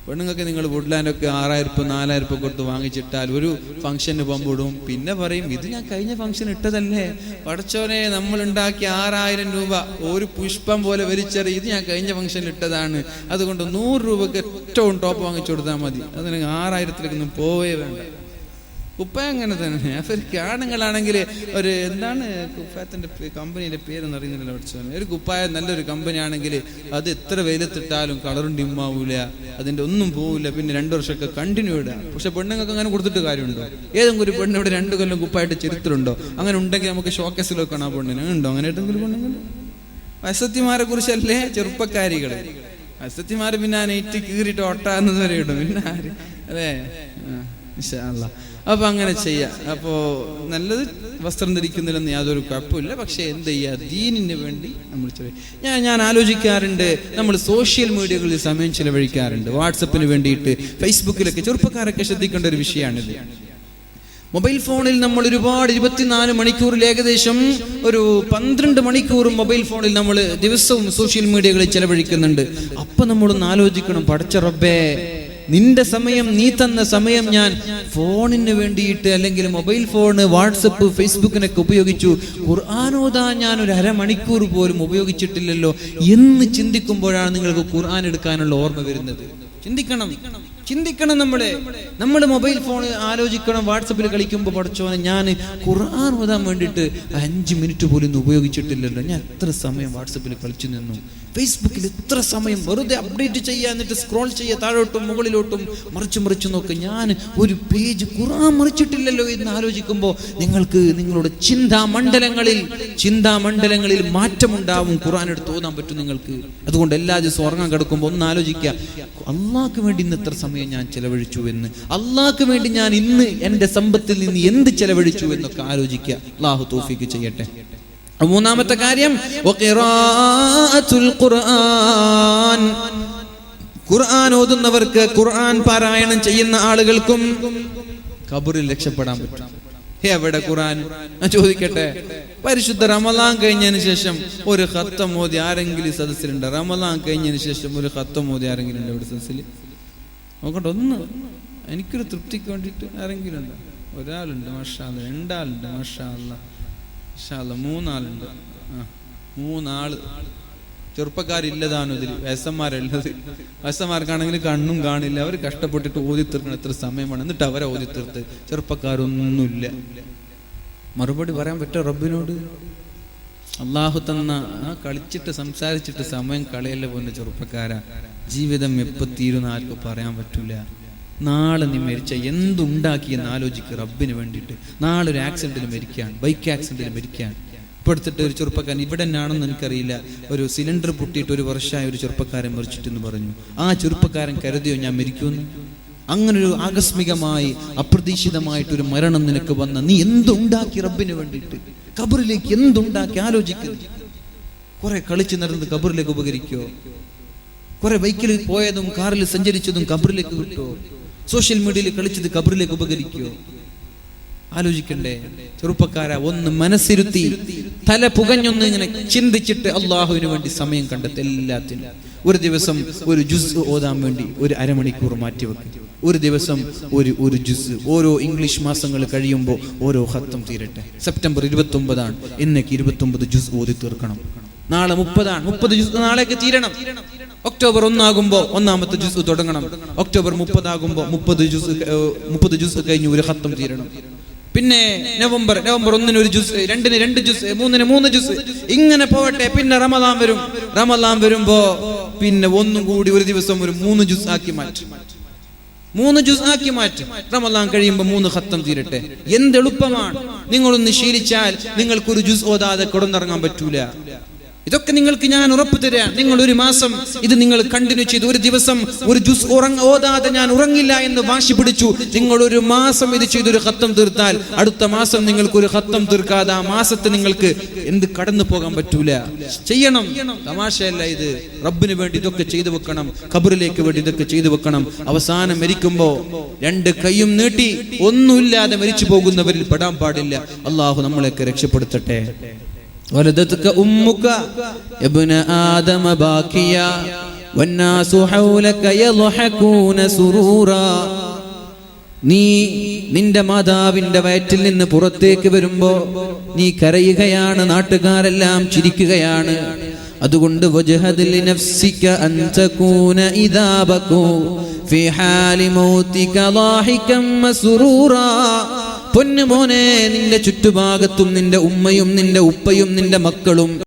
പെണ്ണുങ്ങൾക്ക് നിങ്ങൾ വുഡ്ലാൻഡൊക്കെ 6000 രൂപ 4000 രൂപ കൊടുത്ത് വാങ്ങിച്ചിട്ടാൽ ഒരു ഫംഗ്ഷന് പോകുമ്പോഴും പിന്നെ പറയും ഇത് ഞാൻ കഴിഞ്ഞ ഫംഗ്ഷൻ ഇട്ടതല്ലേ, പടച്ചോനെ നമ്മൾ ഉണ്ടാക്കിയ 6000 രൂപ ഒരു പുഷ്പം പോലെ വലിച്ചെറി, ഇത് ഞാൻ കഴിഞ്ഞ ഫംഗ്ഷനിൽ ഇട്ടതാണ്, അതുകൊണ്ട് 100 രൂപക്ക് ഏറ്റവും ടോപ്പ് വാങ്ങിച്ചു കൊടുത്താൽ മതി, അതിന് 6000-ലേക്കൊന്നും പോവേ വേണ്ട. കുപ്പായ അങ്ങനെ തന്നെ. അവർക്ക് ആണുങ്ങളാണെങ്കിൽ ഒരു എന്താണ് കുപ്പായത്തിന്റെ കമ്പനിയുടെ പേരെന്ന് അറിയുന്നില്ല പഠിച്ചോനെ. ഒരു കുപ്പായ നല്ലൊരു കമ്പനി ആണെങ്കിൽ അത് എത്ര വെയിലത്തിട്ടാലും കളറും ഡിമ്മാവൂല, അതിന്റെ ഒന്നും പോവില്ല, പിന്നെ 2 വർഷമൊക്കെ കണ്ടിന്യൂ ഇടുക. പക്ഷെ പെണ്ണുങ്ങൾക്ക് അങ്ങനെ കൊടുത്തിട്ട് കാര്യമുണ്ടോ? ഏതെങ്കിലും ഒരു പെണ്ണ് ഇവിടെ 2 കൊല്ലം കുപ്പായിട്ട് ചരിത്രമുണ്ടോ? അങ്ങനെ ഉണ്ടെങ്കിൽ നമുക്ക് ഷോക്കേസിൽ വെക്കണം. ആ പെണ്ണിന് ഉണ്ടോ അങ്ങനെ ഏതെങ്കിലും പെണ്ണുങ്ങൾ? വസത്തിമാരെ കുറിച്ചല്ലേ ചെറുപ്പക്കാരികള്. വസത്തിമാര് പിന്നെ ആ നെറ്റ് കീറിയിട്ട് ഒട്ടാന്നത് വരെ ഇടും, പിന്നെ ആര് അല്ലേ? ഇൻഷാ അല്ലാഹ്. അപ്പൊ അങ്ങനെ ചെയ്യാം. അപ്പോ നല്ലത് വസ്ത്രം ധരിക്കുന്നില്ലെന്ന് യാതൊരു കുഴപ്പമില്ല. പക്ഷെ എന്ത് ചെയ്യുക, ദീനിന് വേണ്ടി നമ്മൾ ഞാൻ ആലോചിക്കാറുണ്ട്. നമ്മൾ സോഷ്യൽ മീഡിയകളിൽ സമയം ചിലവഴിക്കാറുണ്ട്, വാട്സപ്പിന് വേണ്ടിയിട്ട്, ഫേസ്ബുക്കിലൊക്കെ. ചെറുപ്പക്കാരൊക്കെ ശ്രദ്ധിക്കേണ്ട ഒരു വിഷയമാണിത്. മൊബൈൽ ഫോണിൽ നമ്മൾ ഒരുപാട് 24 മണിക്കൂറിൽ ഏകദേശം ഒരു 12 മണിക്കൂറും മൊബൈൽ ഫോണിൽ നമ്മൾ ദിവസവും സോഷ്യൽ മീഡിയകളിൽ ചെലവഴിക്കുന്നുണ്ട്. അപ്പൊ നമ്മളൊന്ന് ആലോചിക്കണം, പടച്ച റബ്ബേ, നിന്റെ സമയം, നീ തന്ന സമയം ഞാൻ ഫോണിന് വേണ്ടിയിട്ട് അല്ലെങ്കിൽ മൊബൈൽ ഫോണ്, വാട്സപ്പ്, ഫേസ്ബുക്കിനൊക്കെ ഉപയോഗിച്ചു. ഖുർആനോദാൻ ഞാൻ ഒരു 1/2 മണിക്കൂർ പോലും ഉപയോഗിച്ചിട്ടില്ലല്ലോ എന്ന് ചിന്തിക്കുമ്പോഴാണ് നിങ്ങൾക്ക് ഖുർആൻ എടുക്കാനുള്ള ഓർമ്മ വരുന്നത്. ചിന്തിക്കണം. ചിന്തിക്കണം. നമ്മൾ മൊബൈൽ ഫോൺ ആലോചിക്കണം. വാട്സപ്പിൽ കളിക്കുമ്പോൾ പഠിച്ചോനെ ഞാൻ ഖുർആൻ ഓതാൻ വേണ്ടിയിട്ട് 5 മിനിറ്റ് പോലും ഇന്ന് ഉപയോഗിച്ചിട്ടില്ലല്ലോ. ഞാൻ എത്ര സമയം വാട്സപ്പിൽ കളിച്ചു നിന്നു, ഫേസ്ബുക്കിൽ എത്ര സമയം വെറുതെ അപ്ഡേറ്റ് ചെയ്യുക, എന്നിട്ട് സ്ക്രോൾ ചെയ്യുക, താഴോട്ടും മുകളിലോട്ടും മറിച്ചു നോക്കുക. ഞാൻ ഒരു പേജ് ഖുർആൻ മറിച്ചിട്ടില്ലല്ലോ എന്ന് ആലോചിക്കുമ്പോൾ നിങ്ങൾക്ക് നിങ്ങളുടെ ചിന്താമണ്ഡലങ്ങളിൽ മാറ്റമുണ്ടാവും. ഖുർആൻ എടുത്ത് ഓതാൻ പറ്റും നിങ്ങൾക്ക്. അതുകൊണ്ട് എല്ലാ ദിവസവും ഉറങ്ങാൻ കിടക്കുമ്പോൾ ഒന്ന് ആലോചിക്കുക, അള്ളാഹ്ക്ക് വേണ്ടി ഇന്ന് എത്ര സമയം ഞാൻ ചെലവഴിച്ചു എന്ന്, അള്ളാഹ്ക്ക് വേണ്ടി ഞാൻ ഇന്ന് എൻ്റെ സമ്പത്തിൽ നിന്ന് എന്ത് ചെലവഴിച്ചു എന്നൊക്കെ ആലോചിക്കുക. അള്ളാഹു തൗഫീഖ് ചെയ്യട്ടെ. മൂന്നാമത്തെ കാര്യം ഖുർആൻ ഓതുന്നവർക്ക്, ഖുർആൻ പാരായണം ചെയ്യുന്ന ആളുകൾക്കും ഖബറിൽ രക്ഷപ്പെടാൻ പറ്റും. എവിടെ ഖുർആൻ? ഞാൻ ചോദിക്കട്ടെ, പരിശുദ്ധ റമളാൻ കഴിഞ്ഞതിന് ശേഷം ഒരു ഖത്തം ഓതി ആരെങ്കിലും സദസ്സിലുണ്ട്? റമളാൻ കഴിഞ്ഞതിന് ശേഷം ഒരു ഖത്തം ഓതി ആരെങ്കിലും ഉണ്ട് ഇവിടെ സദസ്സിൽ? നോക്കട്ടെ, ഒന്ന് എനിക്കൊരു തൃപ്തിക്ക് വേണ്ടിയിട്ട് ആരെങ്കിലും ഉണ്ടോ? ഒരാളുണ്ട് മാഷാ അല്ലാഹ്, 2 ആളുണ്ട് മാഷാ അല്ലാഹ്, മാഷാ അല്ലാഹ്, 3 ആളുണ്ട്. 3 ആള് ചെറുപ്പക്കാരില്ലതാണോ ഇതിൽ? വയസ്സന്മാരുള്ളത്. വയസ്സന്മാർക്കാണെങ്കിൽ കണ്ണും കാണില്ല, അവർ കഷ്ടപ്പെട്ടിട്ട് ഓതി തീർക്കണം. എത്ര സമയമാണ്, എന്നിട്ട് അവരെ ഓതി തീർത്ത്. ചെറുപ്പക്കാരൊന്നുമില്ല. മറുപടി പറയാൻ പറ്റുമോ റബ്ബിനോട്? അള്ളാഹു തന്ന കളിച്ചിട്ട് സംസാരിച്ചിട്ട് സമയം കളയല്ല പോലെ ചെറുപ്പക്കാരാ. ജീവിതം എപ്പോൾ തീരുന്ന ആർക്കും പറയാൻ പറ്റൂല. നാളെ നീ മരിച്ച എന്തുണ്ടാക്കിയെന്ന് ആലോചിക്കുക റബ്ബിന് വേണ്ടിയിട്ട്. നാളെ ഒരു ആക്സിഡന്റിൽ മരിക്കുകയാണ്, ബൈക്ക് ആക്സിഡന്റിൽ മരിക്കുകയാണ്. ഇപ്പോൾ എടുത്തിട്ട് ഒരു ചെറുപ്പക്കാരൻ, ഇവിടെ തന്നെയാണെന്ന് എനിക്കറിയില്ല, ഒരു സിലിണ്ടർ പൊട്ടിയിട്ട് 1 വർഷമായ ഒരു ചെറുപ്പക്കാരൻ മരിച്ചിട്ടെന്ന് പറഞ്ഞു. ആ ചെറുപ്പക്കാരൻ കരുതിയോ ഞാൻ മരിക്കുമെന്ന്? അങ്ങനൊരു ആകസ്മികമായി അപ്രതീക്ഷിതമായിട്ടൊരു മരണം നിനക്ക് വന്ന, നീ എന്തുണ്ടാക്കി റബ്ബിന് വേണ്ടിയിട്ട്? ഖബറിലേക്ക് എന്തുണ്ടാക്കി ആലോചിക്കുന്നു. കുറെ കളിച്ചു നടന്നത് ഖബറിലേക്ക് ഉപകരിക്കോ? കുറെ ബൈക്കിൽ പോയതും കാറിൽ സഞ്ചരിച്ചതും ഖബറിലേക്ക് കിട്ടോ? സോഷ്യൽ മീഡിയയിൽ കളിച്ചത് ഖബറിലേക്ക് ഉപകരിക്കോ? ആലോചിക്കണ്ടേ ചെറുപ്പക്കാരാ? ഒന്ന് മനസ്സിരുത്തി തല പുകഞ്ഞൊന്ന് ഇങ്ങനെ ചിന്തിച്ചിട്ട് അള്ളാഹുവിന് വേണ്ടി സമയം കണ്ടെത്തി. എല്ലാത്തിനും ഒരു ദിവസം ഒരു ജുസ് ഓതാൻ വേണ്ടി ഒരു അരമണിക്കൂർ മാറ്റിവെക്കും. ഒരു ദിവസം ഒരു ജുസ്. ഓരോ ഇംഗ്ലീഷ് മാസങ്ങൾ കഴിയുമ്പോൾ ഓരോ ഖത്തം തീരട്ടെ. സെപ്റ്റംബർ 29 എന്നേക്ക് 29 ജുസ് ഓതി തീർക്കണം. നാളെ 30 ജുസ് നാളേക്ക് തീരണം. ഒക്ടോബർ 1 ആകുമ്പോൾ 1ാമത്തെ ജുസ് തുടങ്ങണം. ഒക്ടോബർ 30 ആകുമ്പോൾ 30 ജുസ് കഴിഞ്ഞ് ഒരു ഖത്തം തീരണം. പിന്നെ നവംബർ 1 ഒരു ജുസ്, 2 2 ജുസ്, 3 3 ജുസ്, ഇങ്ങനെ പോവട്ടെ. പിന്നെ റമളാൻ വരും. റമളാൻ വരുമ്പോ പിന്നെ ഒന്നും കൂടി ഒരു ദിവസം ഒരു 3 ജുസ് ആക്കി മാറ്റും. 3 ജുസ് ആക്കി മാറ്റും. റമളാൻ കഴിയുമ്പോൾ 3 ഖത്തം തീരട്ടെ. എന്തെളുപ്പമാണ്. നിങ്ങളൊന്ന് ശീലിച്ചാൽ നിങ്ങൾക്കൊരു ജുസ് ഓതാതെ കിടന്നിറങ്ങാൻ പറ്റൂല. ഇതൊക്കെ നിങ്ങൾക്ക് ഞാൻ ഉറപ്പ് തരാം. നിങ്ങൾ ഒരു മാസം ഇത് നിങ്ങൾ കണ്ടിന്യൂ ചെയ്തു. ഒരു ദിവസം ഒരു ജുസ് ഓതാതെ ഞാൻ ഉറങ്ങില്ല എന്ന് വാശി പിടിച്ചു. നിങ്ങൾ ഒരു മാസം ഇത് ചെയ്തൊരു ഖത്തം തീർത്താൽ അടുത്ത മാസം നിങ്ങൾക്ക് ഒരു ഖത്തം തീർക്കാതെ ആ മാസത്തെ നിങ്ങൾക്ക് എന്ത് കടന്നു പോകാൻ പറ്റൂല. ചെയ്യണം. തമാശയല്ല ഇത്. റബ്ബിന് വേണ്ടി ഇതൊക്കെ ചെയ്തു വെക്കണം. ഖബറിലേക്ക് വേണ്ടി ഇതൊക്കെ ചെയ്തു വെക്കണം. അവസാനം മരിക്കുമ്പോ 2 കൈയും നീട്ടി ഒന്നുമില്ലാതെ മരിച്ചു പോകുന്നവരിൽ പെടാൻ പാടില്ല. അള്ളാഹു നമ്മളെയൊക്കെ രക്ഷപ്പെടുത്തട്ടെ. ولدتك أمك ابن آدم باكيا والناس حولك يضحكون سرورا. നീ നിന്റെ മാതാവിന്റെ വയറ്റിൽ നിന്ന് പുറത്തേക്ക് വരുമ്പോ നീ കരയുകയാണ്, നാട്ടുകാരെല്ലാം ചിരിക്കുകയാണ്. അതുകൊണ്ട് വജ്ഹദ് ലിനഫ്സിക അൻ തകൂന ഇദാ ബകൂ ഫീ ഹാലി മൗതിക ളാഹികം മസ്റൂറാ. പൊന്നുമോനെ, നിന്റെ ചുറ്റുഭാഗത്തും നിന്റെ ഉമ്മയും നിന്റെ ഉപ്പയും നിന്റെ മക്കളും